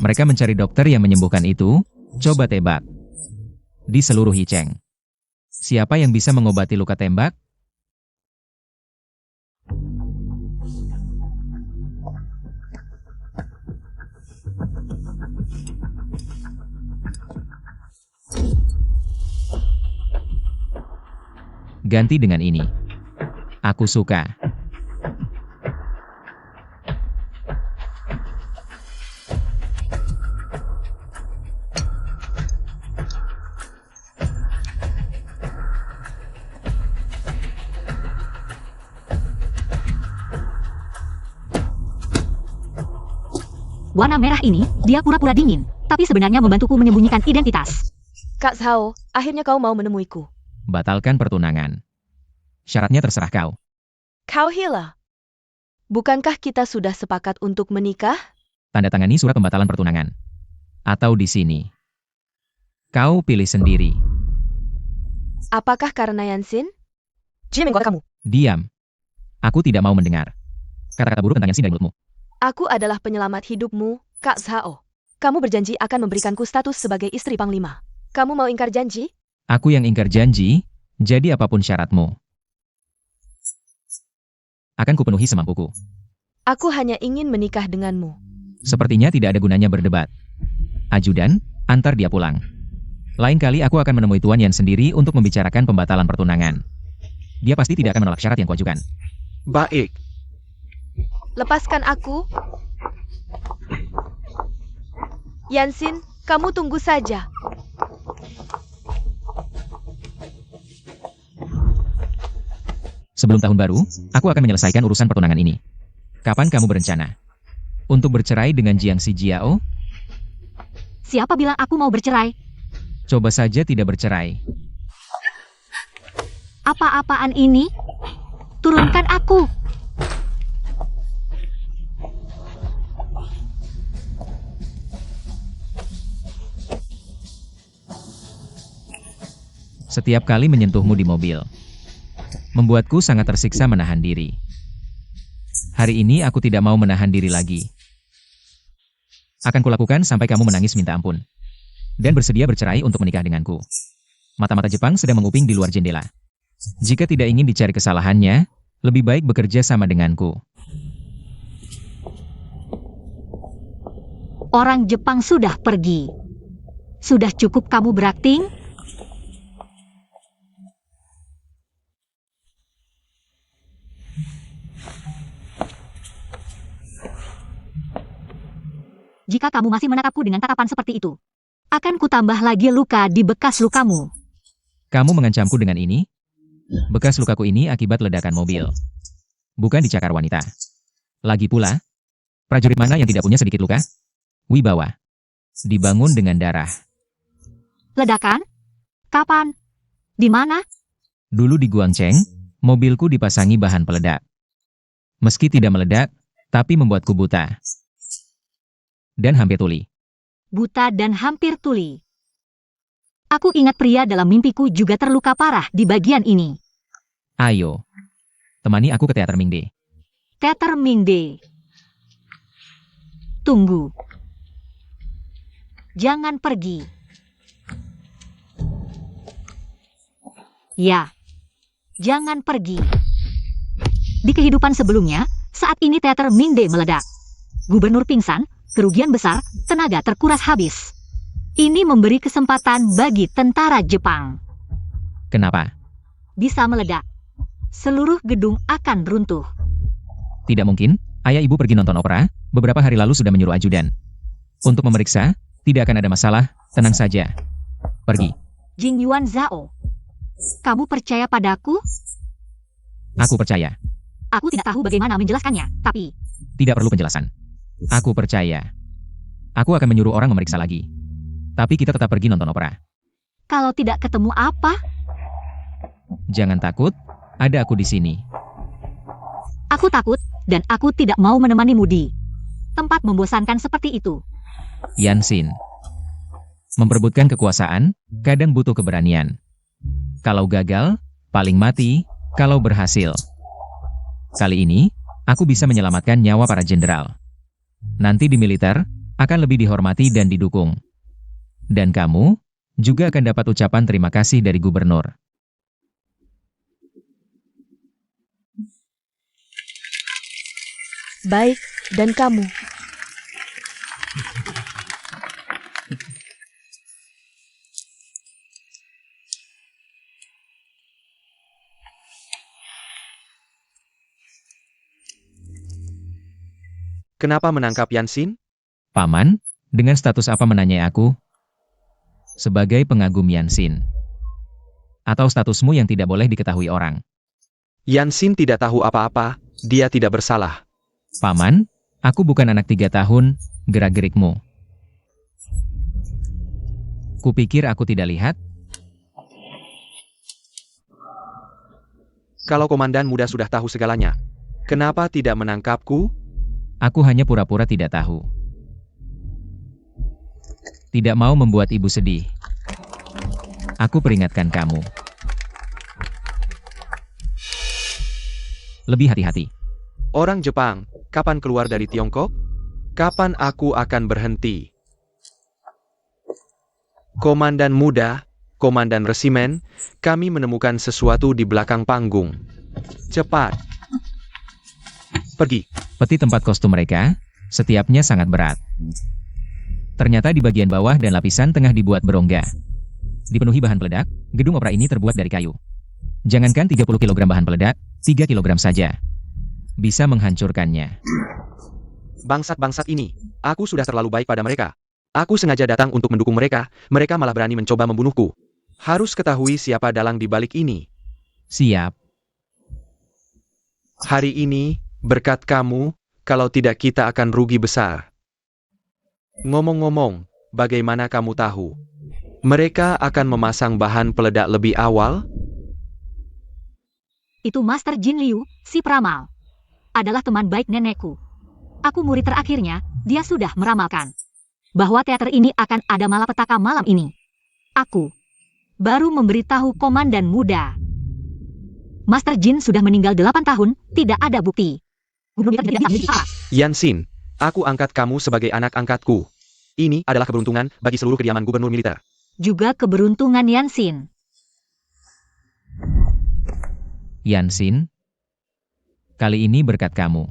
Mereka mencari dokter yang menyembuhkan itu. Coba tebak. Di seluruh Hicheng, siapa yang bisa mengobati luka tembak? Ganti dengan ini. Aku suka. warna merah ini, dia pura-pura dingin, tapi sebenarnya membantuku menyembunyikan identitas. Kak Zhao, akhirnya kau mau menemuiku. Batalkan pertunangan. Syaratnya terserah kau. Kau Hila. Bukankah kita sudah sepakat untuk menikah? Tanda tangani surat pembatalan pertunangan. Atau di sini. Kau pilih sendiri. Apakah karena Yansin? Jim, kamu. Diam. Aku tidak mau mendengar kata-kata buruk tentang Yansin dari mulutmu. Aku adalah penyelamat hidupmu, Kak Zhao. Kamu berjanji akan memberikanku status sebagai istri Panglima. Kamu mau ingkar janji? Aku yang ingkar janji, jadi apapun syaratmu. Akan kupenuhi semampuku. Aku hanya ingin menikah denganmu. Sepertinya tidak ada gunanya berdebat. Ajudan, antar dia pulang. Lain kali aku akan menemui Tuan Yan sendiri untuk membicarakan pembatalan pertunangan. Dia pasti tidak akan menolak syarat yang kuajukan. Baik. Lepaskan aku. Yansin, kamu tunggu saja. Sebelum tahun baru, aku akan menyelesaikan urusan pertunangan ini. Kapan kamu berencana untuk bercerai dengan Jiang Si Jiao? Siapa bilang aku mau bercerai? Coba saja tidak bercerai. Apa-apaan ini? Turunkan aku. Setiap kali menyentuhmu di mobil, membuatku sangat tersiksa menahan diri. Hari ini aku tidak mau menahan diri lagi. Akan kulakukan sampai kamu menangis minta ampun. Dan bersedia bercerai untuk menikah denganku. Mata-mata Jepang sedang menguping di luar jendela. Jika tidak ingin dicari kesalahannya, lebih baik bekerja sama denganku. Orang Jepang sudah pergi. Sudah cukup kamu berakting? Jika kamu masih menatapku dengan tatapan seperti itu, akan kutambah lagi luka di bekas lukamu. Kamu mengancamku dengan ini? Bekas lukaku ini akibat ledakan mobil. Bukan dicakar wanita. Lagi pula, prajurit mana yang tidak punya sedikit luka? Wibawa. Dibangun dengan darah. Ledakan? Kapan? Di mana? Dulu di Guangcheng, mobilku dipasangi bahan peledak. Meski tidak meledak, tapi membuatku buta. Dan hampir tuli. Buta dan hampir tuli. Aku ingat pria dalam mimpiku juga terluka parah di bagian ini. Ayo, temani aku ke teater Mingde. Teater Mingde. Tunggu. Jangan pergi. Ya, jangan pergi. Di kehidupan sebelumnya, saat ini teater Mingde meledak. Gubernur pingsan, kerugian besar, tenaga terkuras habis. Ini memberi kesempatan bagi tentara Jepang. Kenapa? Bisa meledak. Seluruh gedung akan runtuh. Tidak mungkin, ayah ibu pergi nonton opera, beberapa hari lalu sudah menyuruh ajudan. Untuk memeriksa, tidak akan ada masalah, tenang saja. Pergi. Jing Yuan Zhao. Kamu percaya padaku? Aku percaya. Aku tidak tahu bagaimana menjelaskannya, tapi Tidak perlu penjelasan. Aku percaya. Aku akan menyuruh orang memeriksa lagi. Tapi kita tetap pergi nonton opera. kalau tidak ketemu apa? Jangan takut, ada aku di sini. Aku takut, dan aku tidak mau menemanimu di tempat membosankan seperti itu. Yansin. Memperebutkan kekuasaan, kadang butuh keberanian. Kalau gagal, paling mati, kalau berhasil. Kali ini, aku bisa menyelamatkan nyawa para jenderal. Nanti di militer, akan lebih dihormati dan didukung. Dan kamu, juga akan dapat ucapan terima kasih dari gubernur. Baik, dan kamu? Kenapa menangkap Yansin? Paman, dengan status apa menanyai aku? Sebagai pengagum Yansin. Atau statusmu yang tidak boleh diketahui orang. Yansin tidak tahu apa-apa, dia tidak bersalah. Paman, aku bukan anak 3 tahun, gerak-gerikmu. Kupikir aku tidak lihat? Kalau komandan muda sudah tahu segalanya, kenapa tidak menangkapku? Aku hanya pura-pura tidak tahu. Tidak mau membuat ibu sedih. Aku peringatkan kamu. Lebih hati-hati. Orang Jepang, kapan keluar dari Tiongkok? Kapan aku akan berhenti? Komandan muda, komandan resimen, kami menemukan sesuatu di belakang panggung. Cepat. Pergi. Peti tempat kostum mereka, setiapnya sangat berat. Ternyata di bagian bawah dan lapisan tengah dibuat berongga. Dipenuhi bahan peledak, gedung opera ini terbuat dari kayu. Jangankan 30 kg bahan peledak, 3 kg saja bisa menghancurkannya. Bangsat-bangsat ini, aku sudah terlalu baik pada mereka. Aku sengaja datang untuk mendukung mereka, mereka malah berani mencoba membunuhku. Harus ketahui siapa dalang di balik ini. Siap. Hari ini, berkat kamu, kalau tidak kita akan rugi besar. Ngomong-ngomong, bagaimana kamu tahu? Mereka akan memasang bahan peledak lebih awal? Itu Master Jin Liu, si peramal. Adalah teman baik nenekku. Aku murid terakhirnya, dia sudah meramalkan bahwa teater ini akan ada malapetaka malam ini. Aku baru memberitahu komandan muda. Master Jin sudah meninggal 8 tahun, tidak ada bukti. Yansin, aku angkat kamu sebagai anak angkatku. Ini adalah keberuntungan bagi seluruh kediaman gubernur militer. Juga keberuntungan Yansin. Yansin, kali ini berkat kamu.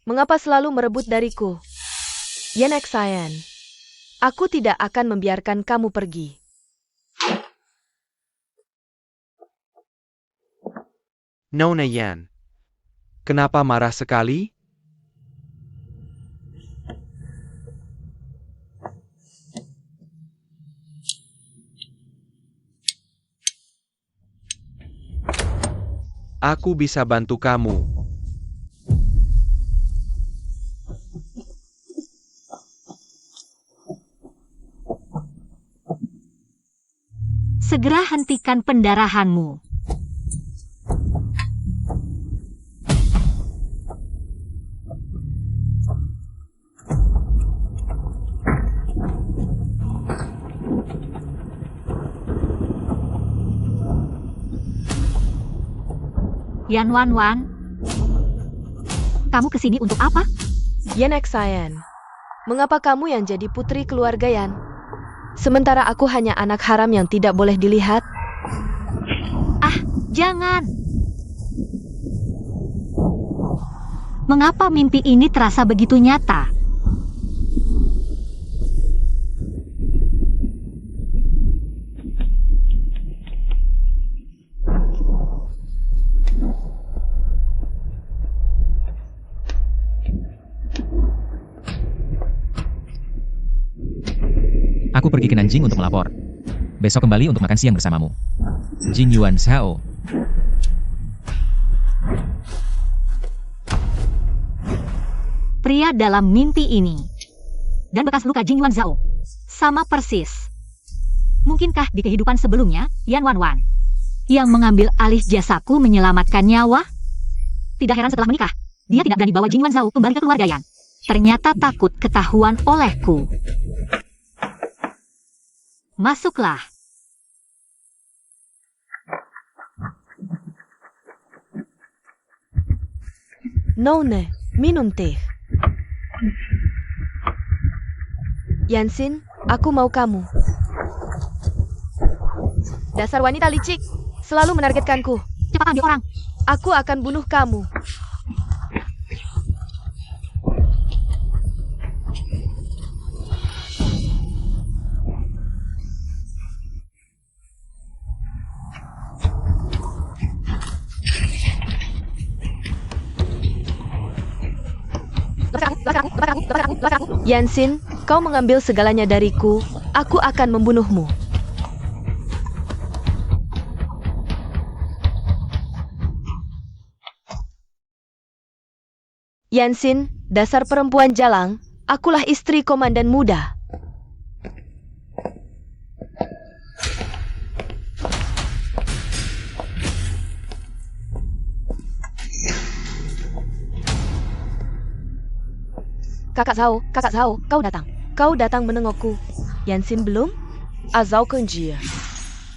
Mengapa selalu merebut dariku? Yenek Sayan, aku tidak akan membiarkan kamu pergi. Nona Yan, kenapa marah sekali? Aku bisa bantu kamu. Segera hentikan pendarahanmu. Yan Wan Wan, Kamu kesini untuk apa? Yan Xayan, mengapa kamu yang jadi putri keluarga Yan? Sementara aku hanya anak haram yang tidak boleh dilihat. Jangan. Mengapa mimpi ini terasa begitu nyata? Aku pergi ke Nanjing untuk melapor. Besok kembali untuk makan siang bersamamu. Jing Yuan Shao. Pria dalam mimpi ini dan bekas luka Jing Yuan Zhao sama persis. Mungkinkah di kehidupan sebelumnya Yan Wanwan yang mengambil alih jasaku menyelamatkan nyawa? Tidak heran setelah menikah, dia tidak berani bawa Jing Yuan Zhao kembali ke keluarga Yan. Ternyata takut ketahuan olehku. Masuklah. Nona, minum teh. Yansin, aku mau kamu. Dasar wanita licik, selalu menargetkanku. Cepat ambil orang. Aku akan bunuh kamu. Yansin, kau mengambil segalanya dariku, aku akan membunuhmu. Yansin, dasar perempuan jalang, akulah istri komandan muda. Kakak Zhao, kau datang. Kau datang menengokku. Yansin belum? Azau Kenjia.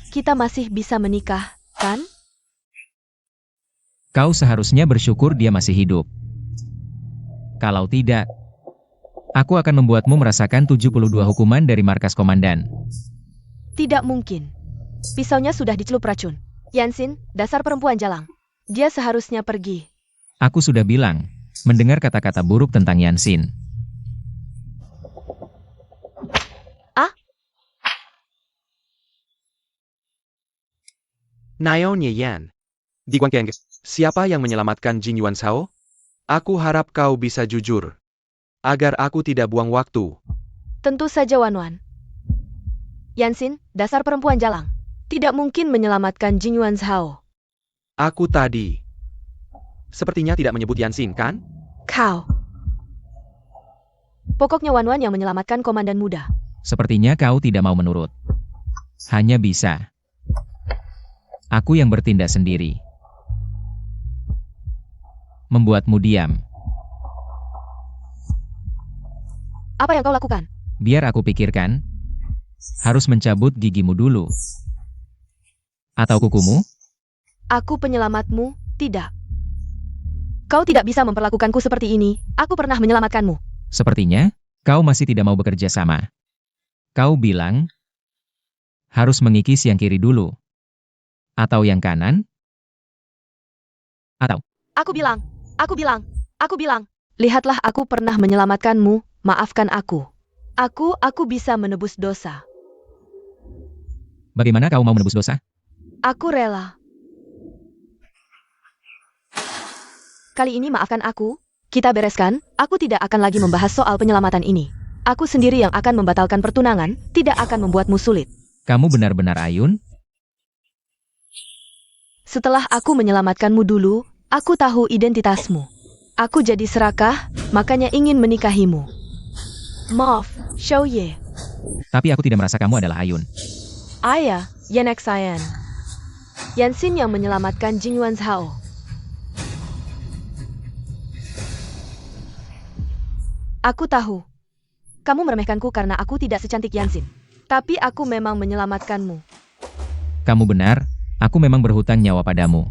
Kita masih bisa menikah, kan? Kau seharusnya bersyukur dia masih hidup. Kalau tidak, aku akan membuatmu merasakan 72 hukuman dari markas komandan. Tidak mungkin. Pisaunya sudah dicelup racun. Yansin, dasar perempuan jalang. Dia seharusnya pergi. Aku sudah bilang, mendengar kata-kata buruk tentang Yansin. Naonya Yan. Di Guangkeng, siapa yang menyelamatkan Jing Yuan Shao? Aku harap kau bisa jujur. Agar aku tidak buang waktu. Tentu saja Wanwan. Yansin, dasar perempuan jalang. Tidak mungkin menyelamatkan Jing Yuan Shao. Aku tadi. Sepertinya tidak menyebut Yansin, kan? Kau. Pokoknya Wanwan yang menyelamatkan komandan muda. Sepertinya kau tidak mau menurut. Hanya bisa. Aku yang bertindak sendiri. Membuatmu diam. Apa yang kau lakukan? Biar aku pikirkan. Harus mencabut gigimu dulu. Atau kukumu? Aku penyelamatmu, tidak. Kau tidak bisa memperlakukanku seperti ini. Aku pernah menyelamatkanmu. Sepertinya, kau masih tidak mau bekerja sama. Kau bilang, harus mengikis yang kiri dulu. Atau yang kanan? Atau? Aku bilang. Lihatlah aku pernah menyelamatkanmu, maafkan aku. Aku bisa menebus dosa. Bagaimana kau mau menebus dosa? Aku rela. Kali ini maafkan aku, kita bereskan, aku tidak akan lagi membahas soal penyelamatan ini. Aku sendiri yang akan membatalkan pertunangan, tidak akan membuatmu sulit. Kamu benar-benar ayun? Setelah aku menyelamatkanmu dulu, aku tahu identitasmu. Aku jadi serakah, makanya ingin menikahimu. Maaf, Xiaoye. Tapi aku tidak merasa kamu adalah ayun. Ayah, Yan Xayan. Yansin yang menyelamatkan Jing Yuan Zhao. Aku tahu. Kamu meremehkanku karena aku tidak secantik Yansin. Tapi aku memang menyelamatkanmu. Kamu benar, aku memang berhutang nyawa padamu.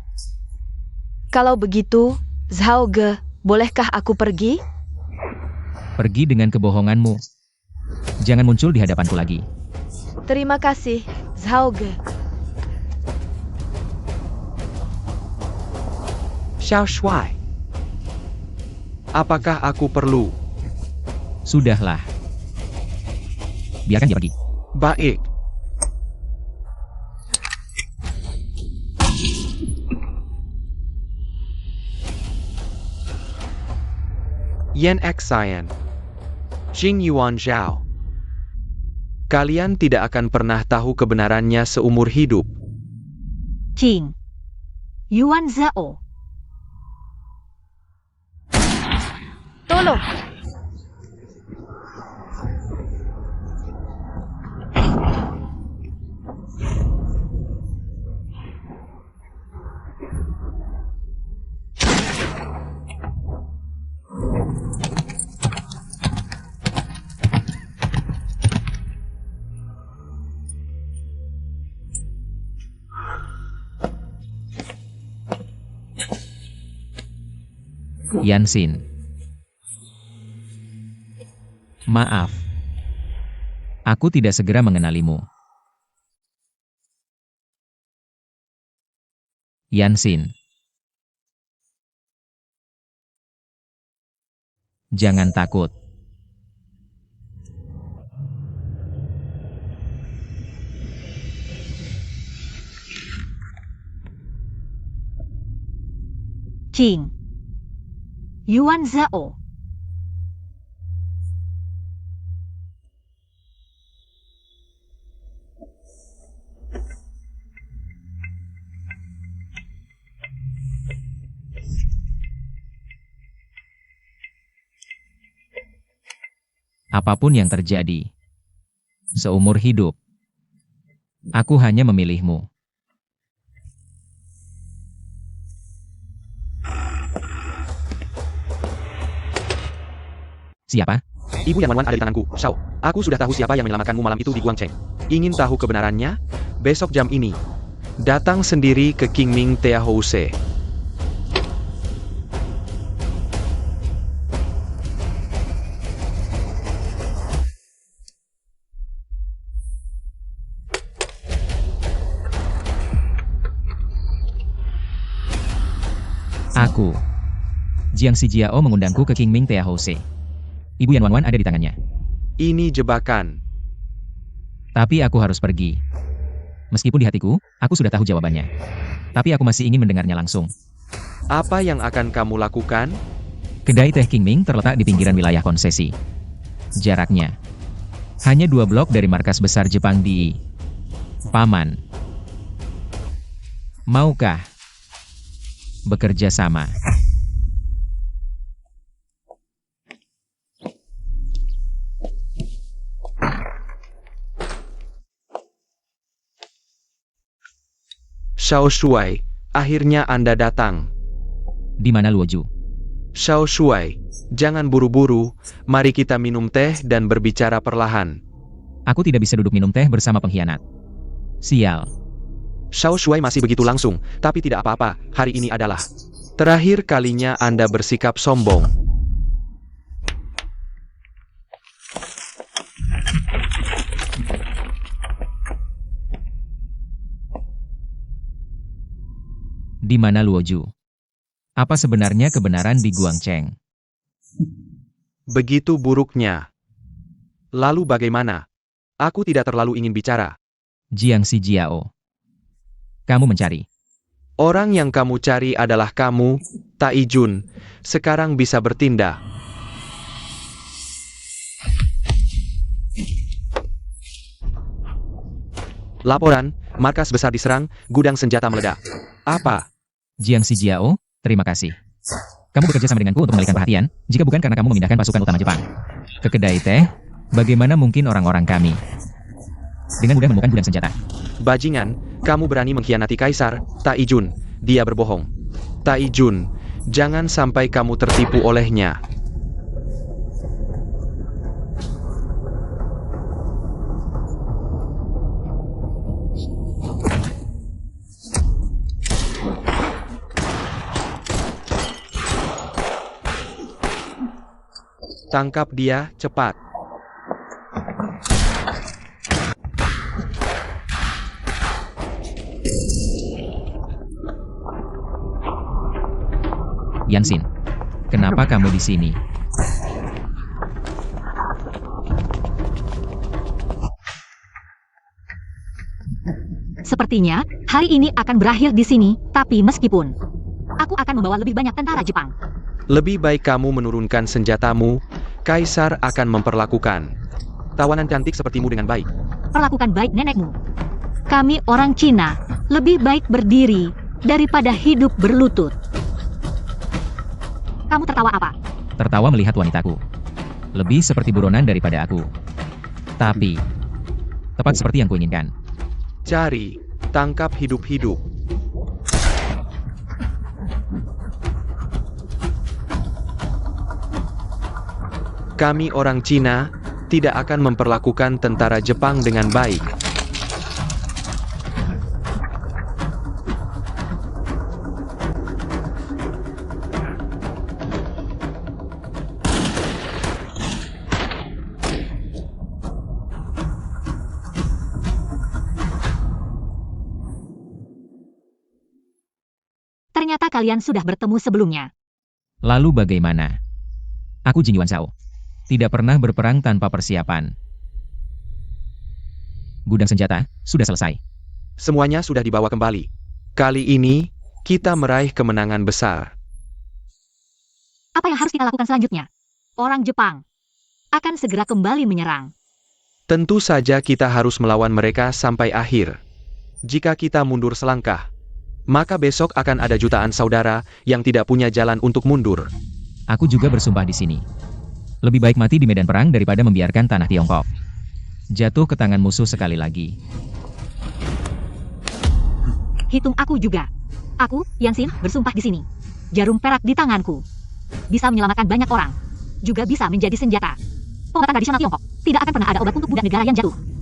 Kalau begitu, Zhao Ge, Bolehkah aku pergi? Pergi dengan kebohonganmu. Jangan muncul di hadapanku lagi. Terima kasih, Zhaoge. Xiao Shuai. Apakah aku perlu? Sudahlah. Biarkan dia pergi. Baik. Yan Xian. Jing Yuan Zhao. Kalian tidak akan pernah tahu kebenarannya seumur hidup. Jing. Yuan Zhao. Tolong! Yansin. Maaf. Aku tidak segera mengenalimu. Yansin. Jangan takut. Jing. Yuan Zhao. Apapun yang terjadi, seumur hidup, aku hanya memilihmu. Siapa? Ibu Yan Wanwan ada di tanganku, Shao. Aku sudah tahu siapa yang menyelamatkanmu malam itu di Guangcheng. Ingin tahu kebenarannya? Besok jam ini. Datang sendiri ke Qingming Teahouse. Aku, Jiang Zijiao mengundangku ke Qingming Teahouse. Ibu Yan Wanwan ada di tangannya. Ini jebakan. Tapi aku harus pergi. Meskipun di hatiku, aku sudah tahu jawabannya. Tapi aku masih ingin mendengarnya langsung. Apa yang akan kamu lakukan? Kedai teh Qingming terletak di pinggiran wilayah konsesi. Jaraknya hanya 2 blok dari markas besar Jepang di Paman. Maukah bekerja sama? Shao Shuai, akhirnya Anda datang. Di mana Luoju? Shao Shuai, jangan buru-buru, mari kita minum teh dan berbicara perlahan. Aku tidak bisa duduk minum teh bersama pengkhianat. Sial. Shao Shuai masih begitu langsung, tapi tidak apa-apa, hari ini adalah terakhir kalinya Anda bersikap sombong. Di mana Luoju? Apa sebenarnya kebenaran di Guangcheng? Begitu buruknya. Lalu bagaimana? Aku tidak terlalu ingin bicara. Jiang Zijiao. Kamu mencari. Orang yang kamu cari adalah kamu, Tai Jun. Sekarang bisa bertindak. Laporan, markas besar diserang, gudang senjata meledak. Apa? Jiang Zijiao, terima kasih. Kamu bekerja sama denganku untuk mengalihkan perhatian, jika bukan karena kamu memindahkan pasukan utama Jepang ke kedai teh, bagaimana mungkin orang-orang kami dengan mudah menemukan gudang senjata? Bajingan, kamu berani mengkhianati Kaisar, Tai Jun. Dia berbohong. Tai Jun, jangan sampai kamu tertipu olehnya. Tangkap dia, cepat. Yanxin, kenapa kamu di sini? Sepertinya, hari ini akan berakhir di sini, tapi meskipun aku akan membawa lebih banyak tentara Jepang. Lebih baik kamu menurunkan senjatamu, Kaisar akan memperlakukan tawanan cantik sepertimu dengan baik. Perlakukan baik nenekmu. Kami orang Cina, lebih baik berdiri daripada hidup berlutut. Kamu tertawa apa? Tertawa melihat wanitaku. Lebih seperti buronan daripada aku. Tapi, tepat seperti yang kuinginkan. Cari, tangkap hidup-hidup. Kami orang Cina tidak akan memperlakukan tentara Jepang dengan baik. Ternyata kalian sudah bertemu sebelumnya. Lalu bagaimana? Aku Jin Yuan Shao. Tidak pernah berperang tanpa persiapan. Gudang senjata sudah selesai. Semuanya sudah dibawa kembali. Kali ini, kita meraih kemenangan besar. Apa yang harus kita lakukan selanjutnya? Orang Jepang akan segera kembali menyerang. Tentu saja kita harus melawan mereka sampai akhir. Jika kita mundur selangkah, maka besok akan ada jutaan saudara yang tidak punya jalan untuk mundur. Aku juga bersumpah di sini. Lebih baik mati di medan perang daripada membiarkan tanah Tiongkok jatuh ke tangan musuh sekali lagi. Hitung aku juga. Aku, Yanxin, bersumpah di sini. Jarum perak di tanganku bisa menyelamatkan banyak orang. Juga bisa menjadi senjata. Pengobatan tradisional Tiongkok. Tidak akan pernah ada obat untuk budak negara yang jatuh.